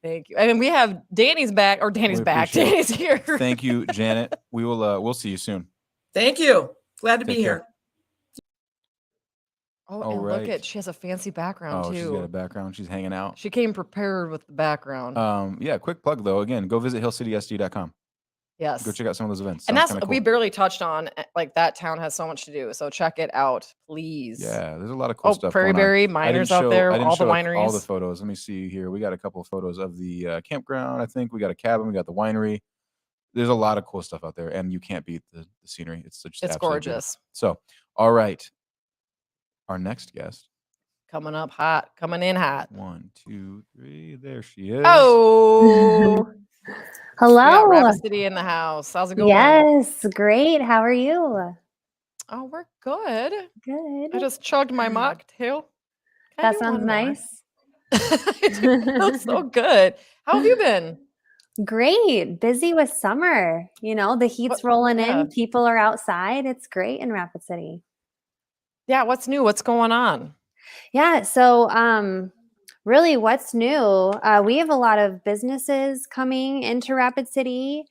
Speaker 3: Thank you. I mean, we have Danny's back, or Danny's
Speaker 2: We
Speaker 3: back.
Speaker 2: appreciate
Speaker 3: Danny's here.
Speaker 2: Thank you, Janet. We will. We'll see you soon.
Speaker 1: Thank you. Glad to
Speaker 2: Take
Speaker 1: be
Speaker 2: care.
Speaker 1: here.
Speaker 3: Oh,
Speaker 2: All
Speaker 3: and
Speaker 2: right.
Speaker 3: look at, she has a fancy background
Speaker 2: Oh,
Speaker 3: too.
Speaker 2: she's got a background. She's hanging out.
Speaker 3: She came prepared with the background.
Speaker 2: Yeah. Quick plug though. Again, go visit hillcitysd.com.
Speaker 3: yes.
Speaker 2: Go check out some of those events.
Speaker 3: And
Speaker 2: Sounds
Speaker 3: that's,
Speaker 2: kinda
Speaker 3: we
Speaker 2: cool.
Speaker 3: barely touched on, like that town has so much to do. So check it out, please.
Speaker 2: Yeah, there's a lot of cool
Speaker 3: Oh,
Speaker 2: stuff.
Speaker 3: Prairie
Speaker 2: going on.
Speaker 3: Berry,
Speaker 2: I didn't
Speaker 3: miners out
Speaker 2: show-
Speaker 3: there,
Speaker 2: I didn't
Speaker 3: all the
Speaker 2: show all
Speaker 3: wineries.
Speaker 2: the photos. Let me see here. We got a couple of photos of the campground. I think we got a cabin. We got the winery. There's a lot of cool stuff out there, and you can't beat the scenery. It's just
Speaker 3: It's
Speaker 2: absolutely beautiful.
Speaker 3: gorgeous.
Speaker 2: So, all right, our next guest.
Speaker 3: Coming up hot, coming in hot.
Speaker 2: 1, 2, 3. There she is.
Speaker 3: Oh, we got
Speaker 6: Hello.
Speaker 3: Rapid City in the house. How's it going?
Speaker 6: Yes, great. How are you?
Speaker 3: Oh, we're good.
Speaker 6: Good.
Speaker 3: I just chugged my mocktail. Can I
Speaker 6: That
Speaker 3: do
Speaker 6: sounds
Speaker 3: one more?
Speaker 6: nice.
Speaker 3: It feels so good. How have you been?
Speaker 6: Great. Busy with summer. You know, the heat's rolling
Speaker 3: yeah.
Speaker 6: in. People are outside. It's great in Rapid City.
Speaker 3: Yeah, what's new? What's going on?
Speaker 6: Yeah. So, really, what's new? We have a lot of businesses coming into Rapid City.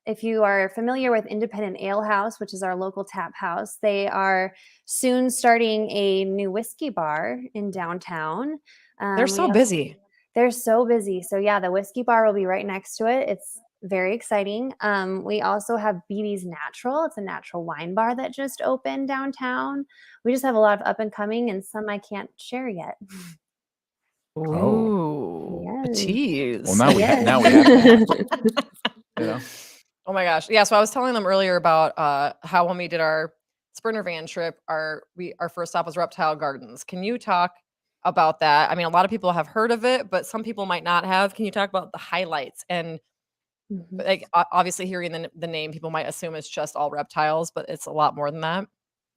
Speaker 6: If you are familiar with Independent Ale House, which is our local tap house, they are soon starting a new whiskey bar in downtown.
Speaker 3: They're so
Speaker 6: we
Speaker 3: busy.
Speaker 6: They're so busy. So yeah, the whiskey bar will be right next to it. It's very exciting. We also have BB's Natural. It's a natural wine bar that just opened downtown. We just have a lot of up and coming and some I can't share yet.
Speaker 3: Ooh, a
Speaker 6: Yes.
Speaker 3: tease.
Speaker 2: Well, now we
Speaker 6: Yes.
Speaker 2: now we have to watch, you know.
Speaker 3: Oh my gosh. Yeah. So I was telling them earlier about how when we did our Sprinter van trip, our first stop was Reptile Gardens. Can you talk about that? I mean, a lot of people have heard of it, but some people might not have. Can you talk about the highlights and
Speaker 6: Mhm.
Speaker 3: But like obviously hearing the name, people might assume it's just all reptiles, but it's a lot more than that.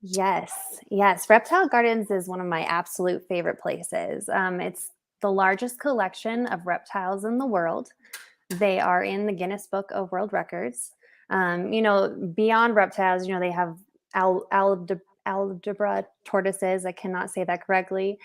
Speaker 6: Yes, yes. Reptile Gardens is one of my absolute favorite places. It's the largest collection of reptiles in the world. They are in the Guinness Book of World Records. Beyond reptiles, they have algebra tortoises. I cannot say that correctly.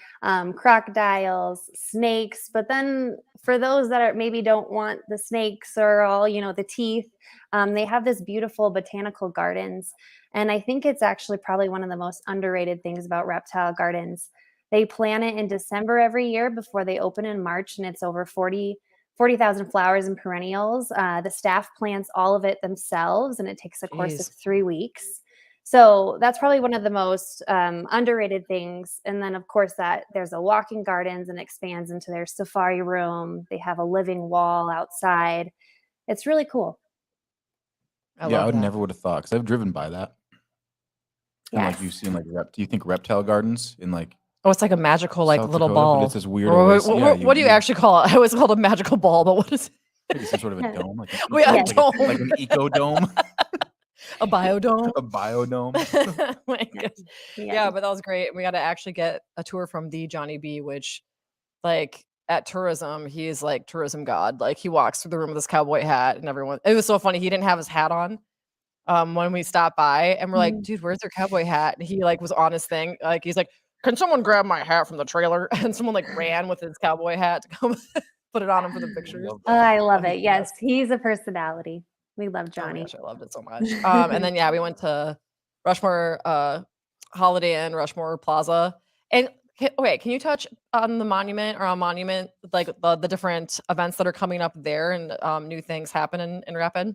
Speaker 6: Crocodiles, snakes. But then for those that maybe don't want the snakes or all, the teeth, they have this beautiful botanical gardens. And I think it's actually probably one of the most underrated things about Reptile Gardens. They plant it in December every year before they open in March, and it's over 40,000 flowers and perennials. The staff plants all of it themselves, and it takes a course of
Speaker 3: Jeez.
Speaker 6: 3 weeks. So that's probably one of the most underrated things. And then, of course, that there's a walking gardens and expands into their safari room. They have a living wall outside. It's really cool.
Speaker 3: I
Speaker 2: Yeah, I
Speaker 3: love
Speaker 2: would
Speaker 3: that.
Speaker 2: never would have thought because I've driven by that. And like
Speaker 6: Yes.
Speaker 2: you've seen like do you think reptile gardens in like
Speaker 3: Oh, it's like a magical like
Speaker 2: South
Speaker 3: little
Speaker 2: Dakota,
Speaker 3: ball.
Speaker 2: but it's this weird.
Speaker 3: Or
Speaker 2: always-
Speaker 3: what,
Speaker 2: yeah,
Speaker 3: what do you actually call it? I always called a magical ball, but what is it?
Speaker 2: maybe some sort of a dome, like an
Speaker 3: We have
Speaker 2: eco,
Speaker 3: dome.
Speaker 2: like an eco dome,
Speaker 3: A biodome?
Speaker 2: a biodome.
Speaker 3: Oh my
Speaker 6: Yeah.
Speaker 3: gosh. Yeah, but that was great. We got to actually get a tour from the Johnny B, which like at tourism, he is like tourism god. Like he walks through the room with his cowboy hat and everyone. It was so funny. He didn't have his hat on when we stopped by and we're like,
Speaker 6: Mhm.
Speaker 3: dude, where's your cowboy hat? And he like was on his thing. Like he's like, can someone grab my hat from the trailer? And someone like ran with his cowboy hat to come put it on him for the pictures.
Speaker 2: Love
Speaker 6: Oh,
Speaker 2: that.
Speaker 6: I love
Speaker 3: He's
Speaker 6: it.
Speaker 3: the
Speaker 6: Yes,
Speaker 3: best.
Speaker 6: he's a personality. We love
Speaker 3: Oh my
Speaker 6: Johnny.
Speaker 3: gosh, I loved it so much. And then yeah, we went to Rushmore Holiday Inn, Rushmore Plaza. And wait, can you touch on the monument or on monument, like the different events that are coming up there and new things happen in Rapid?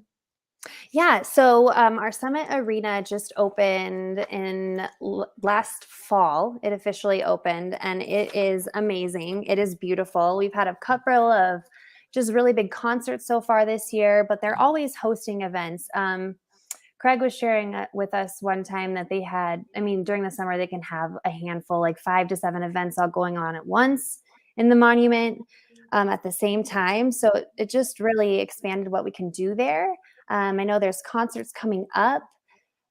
Speaker 6: Yeah, so our Summit Arena just opened in last fall. It officially opened, and it is amazing. It is beautiful. We've had a couple of just really big concerts so far this year, but they're always hosting events. Craig was sharing with us one time that they had, during the summer, they can have a handful, like 5 to 7 events all going on at once in the monument at the same time. So it just really expanded what we can do there. I know there's concerts coming up,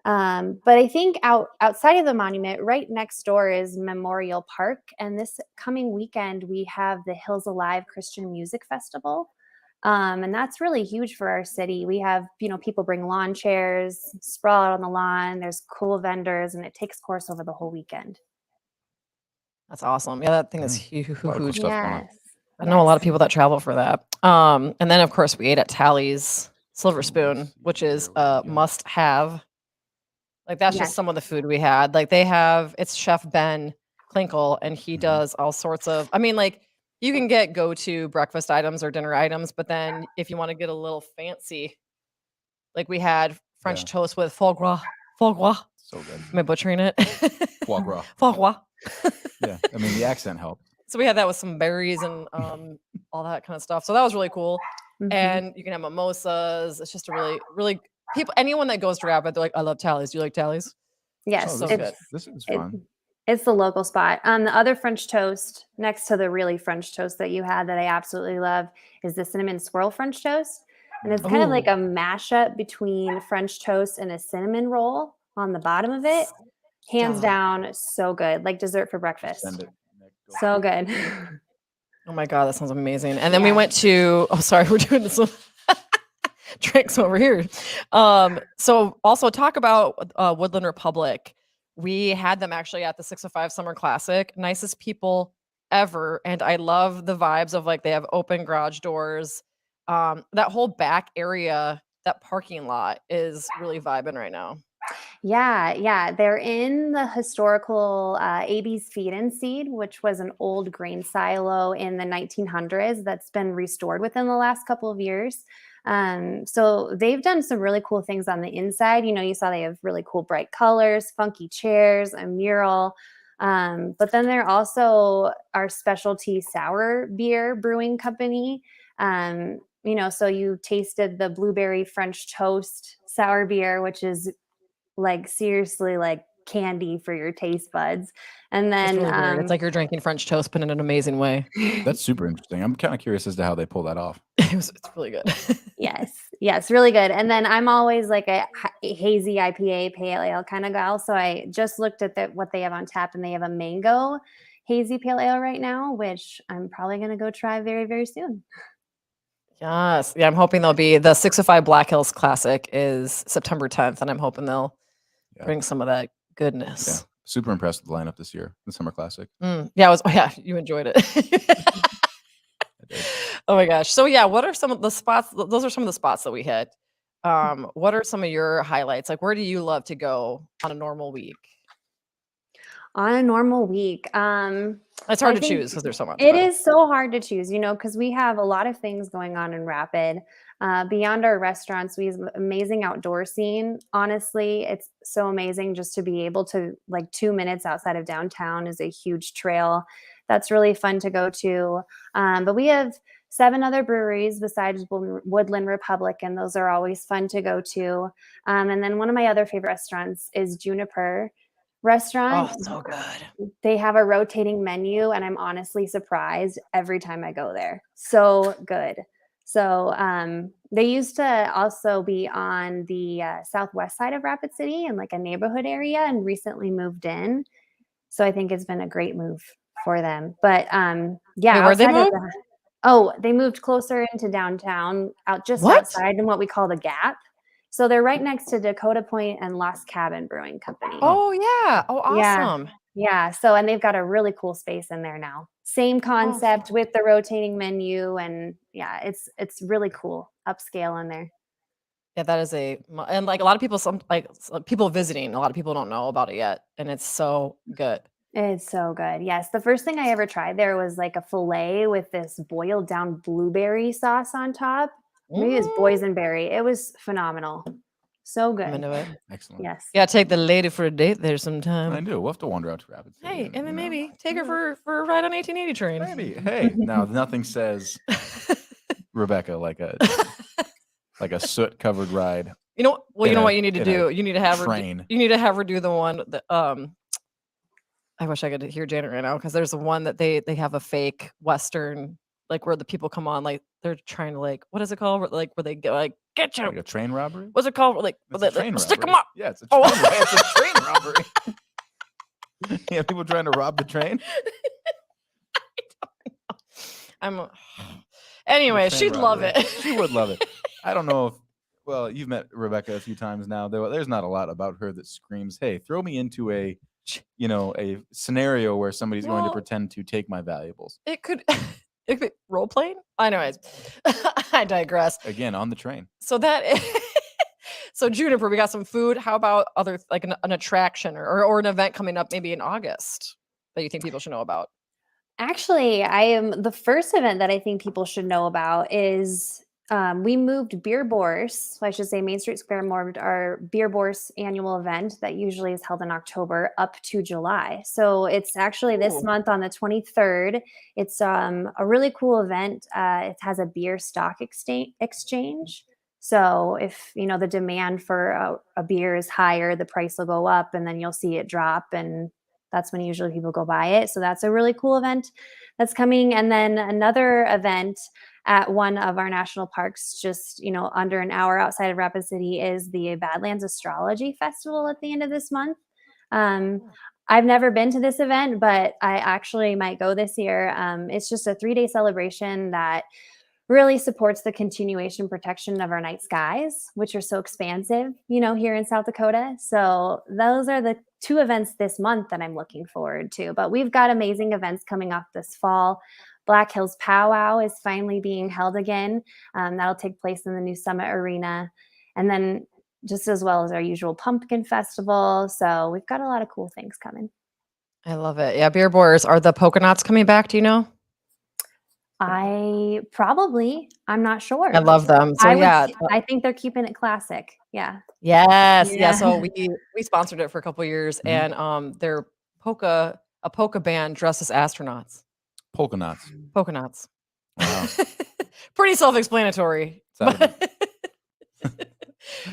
Speaker 6: but I think outside of the monument, right next door is Memorial Park. And this coming weekend, we have the Hills Alive Christian Music Festival. And that's really huge for our city. We have, people bring lawn chairs, sprawl out on the lawn. There's cool vendors, and it takes course over the whole weekend.
Speaker 3: That's awesome. Yeah, that thing is
Speaker 2: A lot of cool
Speaker 3: huge.
Speaker 2: stuff going on.
Speaker 3: I know a lot of people that travel for that. And then of course we ate at Tally's Silver Spoon, which is a must have. Like that's
Speaker 6: Yes.
Speaker 3: just some of the food we had. Like it's Chef Ben Klinkle, and he does all sorts of, like you can get go-to breakfast items or dinner items, but then if you want to get a little fancy, like we had French toast with foie gras.
Speaker 2: So good.
Speaker 3: Am I butchering it?
Speaker 2: Foie gras.
Speaker 3: Foie gras.
Speaker 2: Yeah, the accent helped.
Speaker 3: So we had that with some berries and all that kind of stuff. So that was really cool.
Speaker 6: Mhm.
Speaker 3: And you can have mimosas. It's just a really, really anyone that goes to Rapid, they're like, I love Tally's. Do you like Tally's?
Speaker 6: Yes,
Speaker 2: Oh,
Speaker 3: so
Speaker 2: this
Speaker 3: good.
Speaker 2: This is fun.
Speaker 6: It's the local spot. The other French toast next to the really French toast that you had that I absolutely love is the cinnamon swirl French toast. And it's kind of like
Speaker 3: Ooh.
Speaker 6: a mashup between French toast and a cinnamon roll on the bottom of it. Hands
Speaker 3: Stop.
Speaker 6: down, so good. Like dessert for breakfast.
Speaker 2: Send it. Go.
Speaker 6: So good.
Speaker 3: Oh my God, that sounds amazing. And then we
Speaker 6: Yeah.
Speaker 3: went to, sorry, we're doing this drinks over here. So also talk about Woodland Republic. We had them actually at the 605 Summer Classic. Nicest people ever. And I love the vibes of like they have open garage doors. That whole back area, that parking lot is really vibing right now.
Speaker 6: Yeah. They're in the historical 80s Feed and Seed, which was an old grain silo in the 1900s that's been restored within the last couple of years. So they've done some really cool things on the inside. You saw they have really cool bright colors, funky chairs, a mural. But then they're also our specialty sour beer brewing company. So you tasted the blueberry French toast sour beer, which is like seriously like candy for your taste buds. And
Speaker 3: It's
Speaker 6: then
Speaker 3: really weird. It's like you're drinking French toast, but in an amazing way.
Speaker 2: That's super interesting. I'm kind of curious as to how they pull that off.
Speaker 3: It's really good.
Speaker 6: yes. Yes, really good. And then I'm always like a hazy IPA pale ale kind of gal. So I just looked at what they have on tap, and they have a mango hazy pale ale right now, which I'm probably going to go try very, very soon.
Speaker 3: Yes. Yeah, I'm hoping they'll be the 605 Black Hills Classic is September 10th, and I'm hoping they'll
Speaker 2: Yeah.
Speaker 3: bring some of that
Speaker 2: Yeah.
Speaker 3: goodness.
Speaker 2: Super impressed with the lineup this year, the Summer Classic.
Speaker 3: Yeah, you enjoyed it.
Speaker 2: I did.
Speaker 3: Oh my gosh. So yeah, what are some of the spots? Those are some of the spots that we hit. What are some of your highlights? Like, where do you love to go on a normal week?
Speaker 6: On a normal week,
Speaker 3: It's hard
Speaker 6: I
Speaker 3: to
Speaker 6: think
Speaker 3: choose because there's so much.
Speaker 6: it
Speaker 3: but-
Speaker 6: is so hard to choose, because we have a lot of things going on in Rapid. Beyond our restaurants, we have an amazing outdoor scene. Honestly, it's so amazing just to be able to, like, 2 minutes outside of downtown is a huge trail. That's really fun to go to. But we have 7 other breweries besides Woodland Republic, and those are always fun to go to. And then one of my other favorite restaurants is Juniper Restaurant.
Speaker 3: Oh, so good.
Speaker 6: They have a rotating menu, and I'm honestly surprised every time I go there. So good. So they used to also be on the southwest side of Rapid City in like a neighborhood area, and recently moved in. So I think it's been a great move for them. But yeah,
Speaker 3: Wait, where'd they
Speaker 6: outside of
Speaker 3: move?
Speaker 6: they moved closer into downtown, just
Speaker 3: What?
Speaker 6: outside in what we call the Gap. So they're right next to Dakota Point and Lost Cabin Brewing Company.
Speaker 3: Oh yeah. Oh,
Speaker 6: Yeah.
Speaker 3: awesome.
Speaker 6: Yeah. So, and they've got a really cool space in there now. Same concept with the rotating menu, and yeah, it's really cool, upscale in there.
Speaker 3: Yeah, that is and like a lot of people, some people visiting, a lot of people don't know about it yet, and it's so good.
Speaker 6: It's so good. Yes. The first thing I ever tried there was like a filet with this boiled down blueberry sauce on top. Maybe it's boysenberry. It was phenomenal. So
Speaker 3: I'm
Speaker 6: good.
Speaker 3: into it.
Speaker 2: Excellent.
Speaker 6: Yes.
Speaker 3: Yeah, take the lady for a date there
Speaker 2: I
Speaker 3: sometime.
Speaker 2: do. We'll have to wander out to Rapid City.
Speaker 3: Hey, and then
Speaker 2: you know,
Speaker 3: maybe take her for a ride on 1880 train.
Speaker 2: Maybe. Hey, now nothing says Rebecca like a soot covered ride.
Speaker 3: You know, well, you
Speaker 2: in
Speaker 3: know
Speaker 2: a-
Speaker 3: what you need to
Speaker 2: in a
Speaker 3: do. You need to have her.
Speaker 2: train.
Speaker 3: You need to have her do the one that I wish I could hear Janet right now, because there's the one that they have a fake Western, like where the people come on, like they're trying to, like, what is it called? Where they go like, get you.
Speaker 2: Like a train robbery?
Speaker 3: What's it called? Like,
Speaker 2: It's a train
Speaker 3: stick them
Speaker 2: robbery.
Speaker 3: up.
Speaker 2: Yeah, it's a
Speaker 3: Oh.
Speaker 2: train, it's a train robbery. Yeah, people trying to rob the train.
Speaker 3: Anyway,
Speaker 2: Train
Speaker 3: she'd love
Speaker 2: robbery.
Speaker 3: it.
Speaker 2: She would love it. I don't know if, well, you've met Rebecca a few times now. There's not a lot about her that screams, "Hey, throw me into a scenario where somebody's going to
Speaker 3: Well-
Speaker 2: pretend to take my valuables."
Speaker 3: It could be role playing. Anyways, I digress.
Speaker 2: Again, on the train.
Speaker 3: So so Juniper, we got some food. How about other, like an attraction or an event coming up maybe in August that you think people should know about?
Speaker 6: Actually, the first event that I think people should know about is we moved Beer Bourse, so I should say Main Street Square moved our Beer Bourse annual event that usually is held in October up to July. So it's actually this
Speaker 3: Ooh.
Speaker 6: month on the 23rd. It's a really cool event. It has a beer stock exchange. So if the demand for a beer is higher, the price will go up, and then you'll see it drop, and that's when usually people go buy it. So that's a really cool event that's coming. And then another event at one of our national parks, just under an hour outside of Rapid City, is the Badlands Astrology Festival at the end of this month. I've never been to this event, but I actually might go this year. It's just a 3-day celebration that really supports the continuation and protection of our night skies, which are so expansive, here in South Dakota. So those are the 2 events this month that I'm looking forward to. But we've got amazing events coming up this fall. Black Hills Powwow is finally being held again. That'll take place in the new Summit Arena. And then just as well as our usual Pumpkin Festival. So we've got a lot of cool things coming.
Speaker 3: I love it. Yeah, Beer Boars. Are the polka knots coming back? Do you know?
Speaker 6: I'm not sure.
Speaker 3: I love them. So
Speaker 6: I think they're keeping it classic. Yeah.
Speaker 3: Yes. Yeah.
Speaker 6: Yeah.
Speaker 3: So we sponsored it for a couple of years, and they're a polka band dressed as astronauts.
Speaker 2: Polka knots.
Speaker 3: Polka knots.
Speaker 2: Wow.
Speaker 3: Pretty self-explanatory.
Speaker 2: Sounded-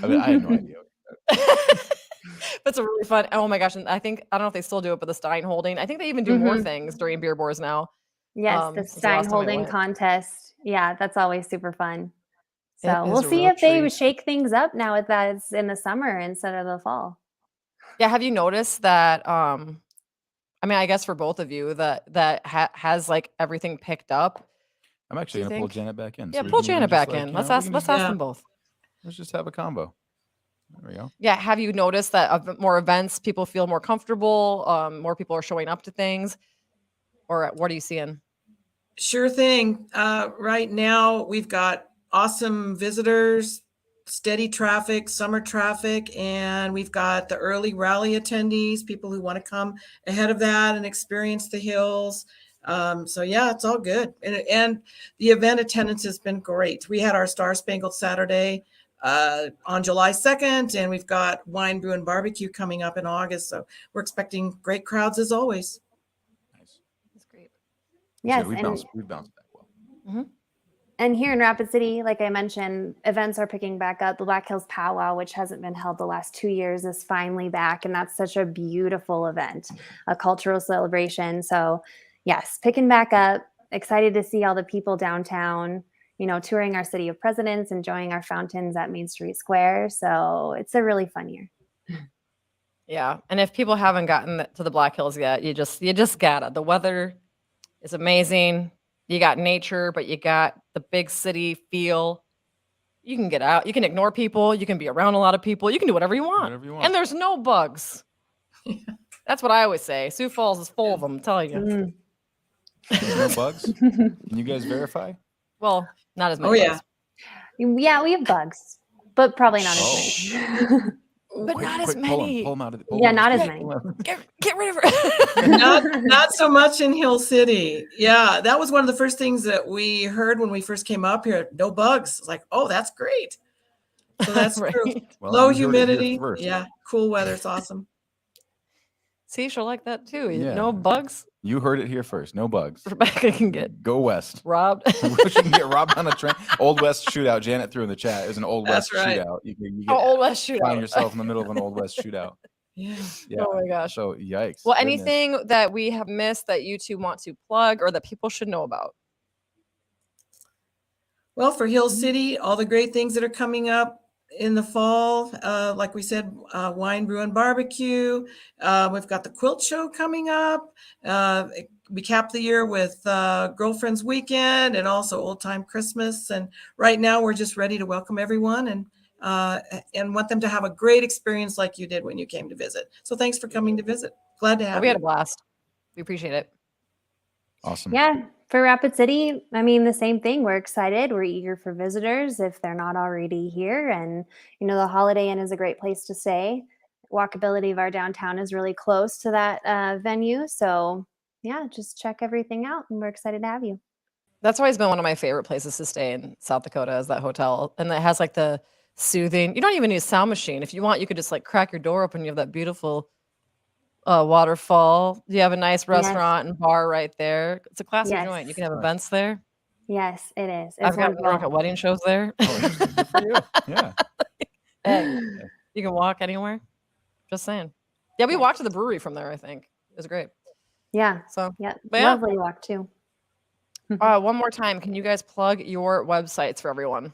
Speaker 2: I mean, I had no idea.
Speaker 3: That's a really fun. Oh my gosh! And I don't know if they still do it, but the Stein holding. I think they even do more things during Beer Boars now.
Speaker 6: Yes, the
Speaker 3: since the
Speaker 6: Stein
Speaker 3: last time I
Speaker 6: holding
Speaker 3: went.
Speaker 6: contest. Yeah, that's always super fun. So we'll
Speaker 3: is a
Speaker 6: see
Speaker 3: real
Speaker 6: if they
Speaker 3: treat.
Speaker 6: shake things up now that it's in the summer instead of the fall.
Speaker 3: Yeah, have you noticed that? I mean, I guess for both of you, that has like everything picked up.
Speaker 2: I'm
Speaker 3: Do
Speaker 2: actually
Speaker 3: you
Speaker 2: gonna pull
Speaker 3: think?
Speaker 2: Janet back in.
Speaker 3: Yeah,
Speaker 2: so we
Speaker 3: pull
Speaker 2: can even
Speaker 3: Janet
Speaker 2: just,
Speaker 3: back
Speaker 2: like,
Speaker 3: in.
Speaker 2: you
Speaker 3: Let's
Speaker 2: know, we
Speaker 3: ask.
Speaker 2: can
Speaker 3: Let's
Speaker 2: just-
Speaker 3: ask
Speaker 1: Yeah.
Speaker 3: them both.
Speaker 2: Let's just have a combo. There we go.
Speaker 3: Yeah, have you noticed that more events, people feel more comfortable? More people are showing up to things, or what are you seeing?
Speaker 1: Sure thing. Right now, we've got awesome visitors, steady traffic, summer traffic, and we've got the early rally attendees, people who want to come ahead of that and experience the hills. So yeah, it's all good. And the event attendance has been great. We had our Star Spangled Saturday on July 2nd, and we've got Wine, Brew, and Barbecue coming up in August. So we're expecting great crowds as always.
Speaker 2: Nice.
Speaker 3: That's great.
Speaker 6: Yes,
Speaker 2: we
Speaker 6: and
Speaker 2: bounced back well.
Speaker 6: And here in Rapid City, like I mentioned, events are picking back up. The Black Hills Powwow, which hasn't been held the last 2 years, is finally back. And that's such a beautiful event, a cultural celebration. So, yes, picking back up. Excited to see all the people downtown, touring our city of presidents, enjoying our fountains at Main Street Square. So, it's a really fun year.
Speaker 3: Yeah, and if people haven't gotten to the Black Hills yet, you just gotta. The weather is amazing. You got nature, but you got the big city feel. You can get out. You can ignore people. You can be around a lot of people. You can do whatever you want.
Speaker 2: Whatever you want.
Speaker 3: And there's no bugs. That's what I always say. Sioux Falls is full of them. I'm telling you.
Speaker 6: Mm.
Speaker 2: There's no bugs. Can you guys verify?
Speaker 3: Well, not as
Speaker 1: Oh,
Speaker 3: many.
Speaker 1: yeah.
Speaker 3: bugs.
Speaker 6: Yeah, we have bugs, but probably not
Speaker 2: Oh.
Speaker 6: as many.
Speaker 3: But not as
Speaker 2: Pull
Speaker 3: many.
Speaker 2: them out of the.
Speaker 6: Yeah, not as
Speaker 2: pull
Speaker 6: many.
Speaker 2: 'em out of the-
Speaker 3: Get rid of her.
Speaker 1: Not so much in Hill City. Yeah, that was one of the first things that we heard when we first came up here. No bugs. It's like, oh, that's great. So that's true.
Speaker 3: Right.
Speaker 2: Well,
Speaker 1: Low
Speaker 2: you heard it here
Speaker 1: humidity.
Speaker 2: first.
Speaker 1: Yeah, cool weather. It's awesome.
Speaker 3: See, she'll like that too.
Speaker 2: Yeah.
Speaker 3: No bugs.
Speaker 2: You heard it here first. No bugs.
Speaker 3: Rebecca can get
Speaker 2: Go west.
Speaker 3: robbed.
Speaker 2: I wish you can get robbed on a train. Old West shootout. Janet threw in the chat. It was an Old
Speaker 1: That's
Speaker 2: West
Speaker 1: right.
Speaker 2: shootout. You
Speaker 3: Oh,
Speaker 2: get
Speaker 3: Old West shootout.
Speaker 2: find yourself in the middle of an Old West shootout.
Speaker 1: Yeah.
Speaker 2: Yeah.
Speaker 3: Oh my gosh.
Speaker 2: So yikes.
Speaker 3: Well,
Speaker 2: goodness.
Speaker 3: anything that we have missed that you two want to plug or that people should know about?
Speaker 1: Well, for Hill City, all the great things that are coming up in the fall, like we said, Wine, Brew, and Barbecue. We've got the Quilt Show coming up. We cap the year with Girlfriends Weekend and also Old Time Christmas. And right now, we're just ready to welcome everyone and want them to have a great experience like you did when you came to visit. So thanks for coming to visit. Glad to have
Speaker 3: We
Speaker 1: you.
Speaker 3: had a blast. We appreciate it.
Speaker 2: Awesome.
Speaker 6: Yeah, for Rapid City, I mean, the same thing. We're excited. We're eager for visitors if they're not already here. And, the Holiday Inn is a great place to stay. Walkability of our downtown is really close to that venue. So, yeah, just check everything out. And we're excited to have you.
Speaker 3: That's always been one of my favorite places to stay in South Dakota is that hotel. And it has like the soothing, you don't even need a sound machine. If you want, you could just like crack your door open. You have that beautiful waterfall. You have a nice restaurant and bar right there. It's a classy
Speaker 6: Yes.
Speaker 3: joint. You can have
Speaker 2: Nice.
Speaker 3: events there.
Speaker 6: Yes, it is. It's
Speaker 3: I've got
Speaker 6: wonderful.
Speaker 3: at wedding shows there.
Speaker 2: Oh, interesting. Good for you. Yeah.
Speaker 3: Hey, you can walk anywhere. Just saying. Yeah, we
Speaker 6: Yeah.
Speaker 3: walked to the brewery from there, I think. It was great.
Speaker 6: Yeah,
Speaker 3: So
Speaker 6: yeah.
Speaker 3: But yeah.
Speaker 6: Lovely walk, too.
Speaker 3: one more time, can you guys plug your websites for everyone?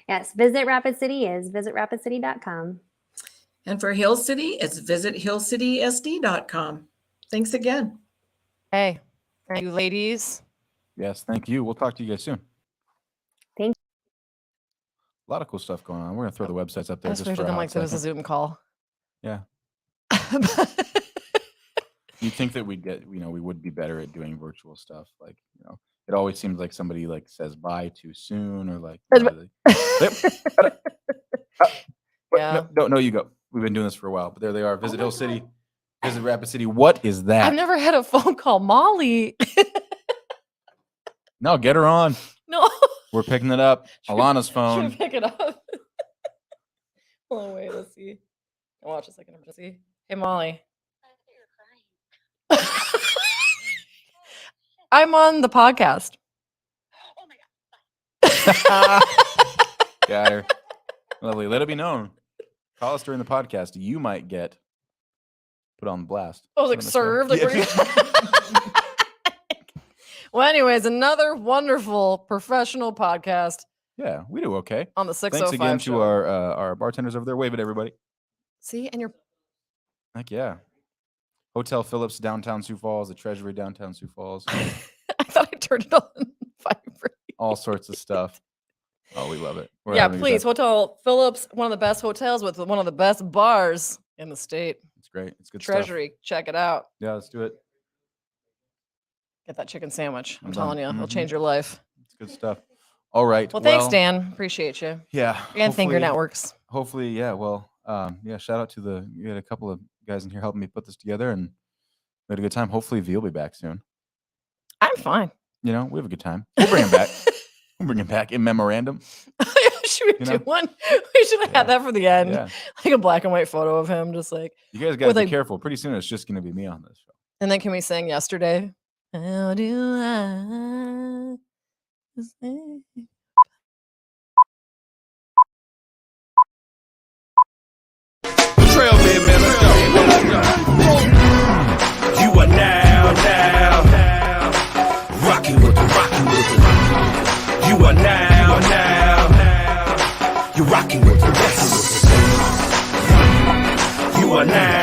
Speaker 6: Yes, Visit Rapid City is visitrapidcity.com.
Speaker 1: And for Hill City, it's visithillcitysd.com. Thanks again.
Speaker 3: Hey, thank you ladies.
Speaker 2: Yes. Thank you. We'll talk to you guys soon.
Speaker 6: Thank
Speaker 2: A lot of cool stuff going on. We're gonna throw the websites up there
Speaker 3: That's
Speaker 2: just
Speaker 3: weirder
Speaker 2: for a
Speaker 3: than
Speaker 2: hot
Speaker 3: like there was a
Speaker 2: second.
Speaker 3: Zoom call.
Speaker 2: Yeah. You'd think that we'd get, we would be better at doing virtual stuff. Like, it always seems like somebody like says bye too soon or like.
Speaker 3: Yeah.
Speaker 2: No, you go. We've been doing this for a while, but there they are. Visit Hill City, visit Rapid City. What is that?
Speaker 3: I've never had a phone call. Molly.
Speaker 2: No, get her on.
Speaker 3: No.
Speaker 2: We're picking it up. Alana's
Speaker 3: Should
Speaker 2: phone.
Speaker 3: pick it up. Hold on, wait, let's see. I'll watch a second emergency. Hey Molly. I'm on the podcast.
Speaker 2: Got her. Lovely. Let it be known. Call us during the podcast. You might get put on blast.
Speaker 3: I was like,
Speaker 2: On the show.
Speaker 3: served. Like,
Speaker 2: Yeah.
Speaker 3: well, anyways, another wonderful professional podcast.
Speaker 2: Yeah, we do okay.
Speaker 3: on the 605
Speaker 2: Thanks again
Speaker 3: show.
Speaker 2: to our bartenders over there. Wave at everybody.
Speaker 3: See, and you're
Speaker 2: Heck yeah. Hotel Phillips, downtown Sioux Falls, the Treasury, downtown Sioux Falls.
Speaker 3: I thought I turned it on vibrate.
Speaker 2: All sorts of stuff. Oh, we love it. We're
Speaker 3: Yeah,
Speaker 2: having a good
Speaker 3: please.
Speaker 2: time.
Speaker 3: Hotel Phillips, one of the best hotels with one of the best bars in the state.
Speaker 2: It's great. It's good stuff.
Speaker 3: Treasury, check it out.
Speaker 2: Yeah, let's do it.
Speaker 3: Get that chicken sandwich. I'm
Speaker 2: I'm
Speaker 3: telling you,
Speaker 2: done.
Speaker 3: it'll
Speaker 2: Mhm.
Speaker 3: change your life.
Speaker 2: It's good stuff. All right.
Speaker 3: Well, thanks, Dan. Appreciate you.
Speaker 2: Yeah.
Speaker 3: And Thinker
Speaker 2: hopefully-
Speaker 3: Networks.
Speaker 2: Hopefully, yeah. Well, yeah. Shout out to you had a couple of guys in here helping me put this together, and we had a good time. Hopefully, V will be back soon.
Speaker 3: I'm fine.
Speaker 2: You know, we have a good time. We'll bring him back. We'll bring him back in memorandum.
Speaker 3: Should we
Speaker 2: You
Speaker 3: do
Speaker 2: know?
Speaker 3: one? We should have had that for the end.
Speaker 2: Yeah.
Speaker 3: Like a black and white photo of him, just like.
Speaker 2: You guys got to
Speaker 3: With,
Speaker 2: be
Speaker 3: like-
Speaker 2: careful. Pretty soon, it's just going to be me on this show.
Speaker 3: And then can we sing Yesterday? How do I say?
Speaker 7: Trail man, let's go. You are now rocking with the. You are now you're rocking with the. You are now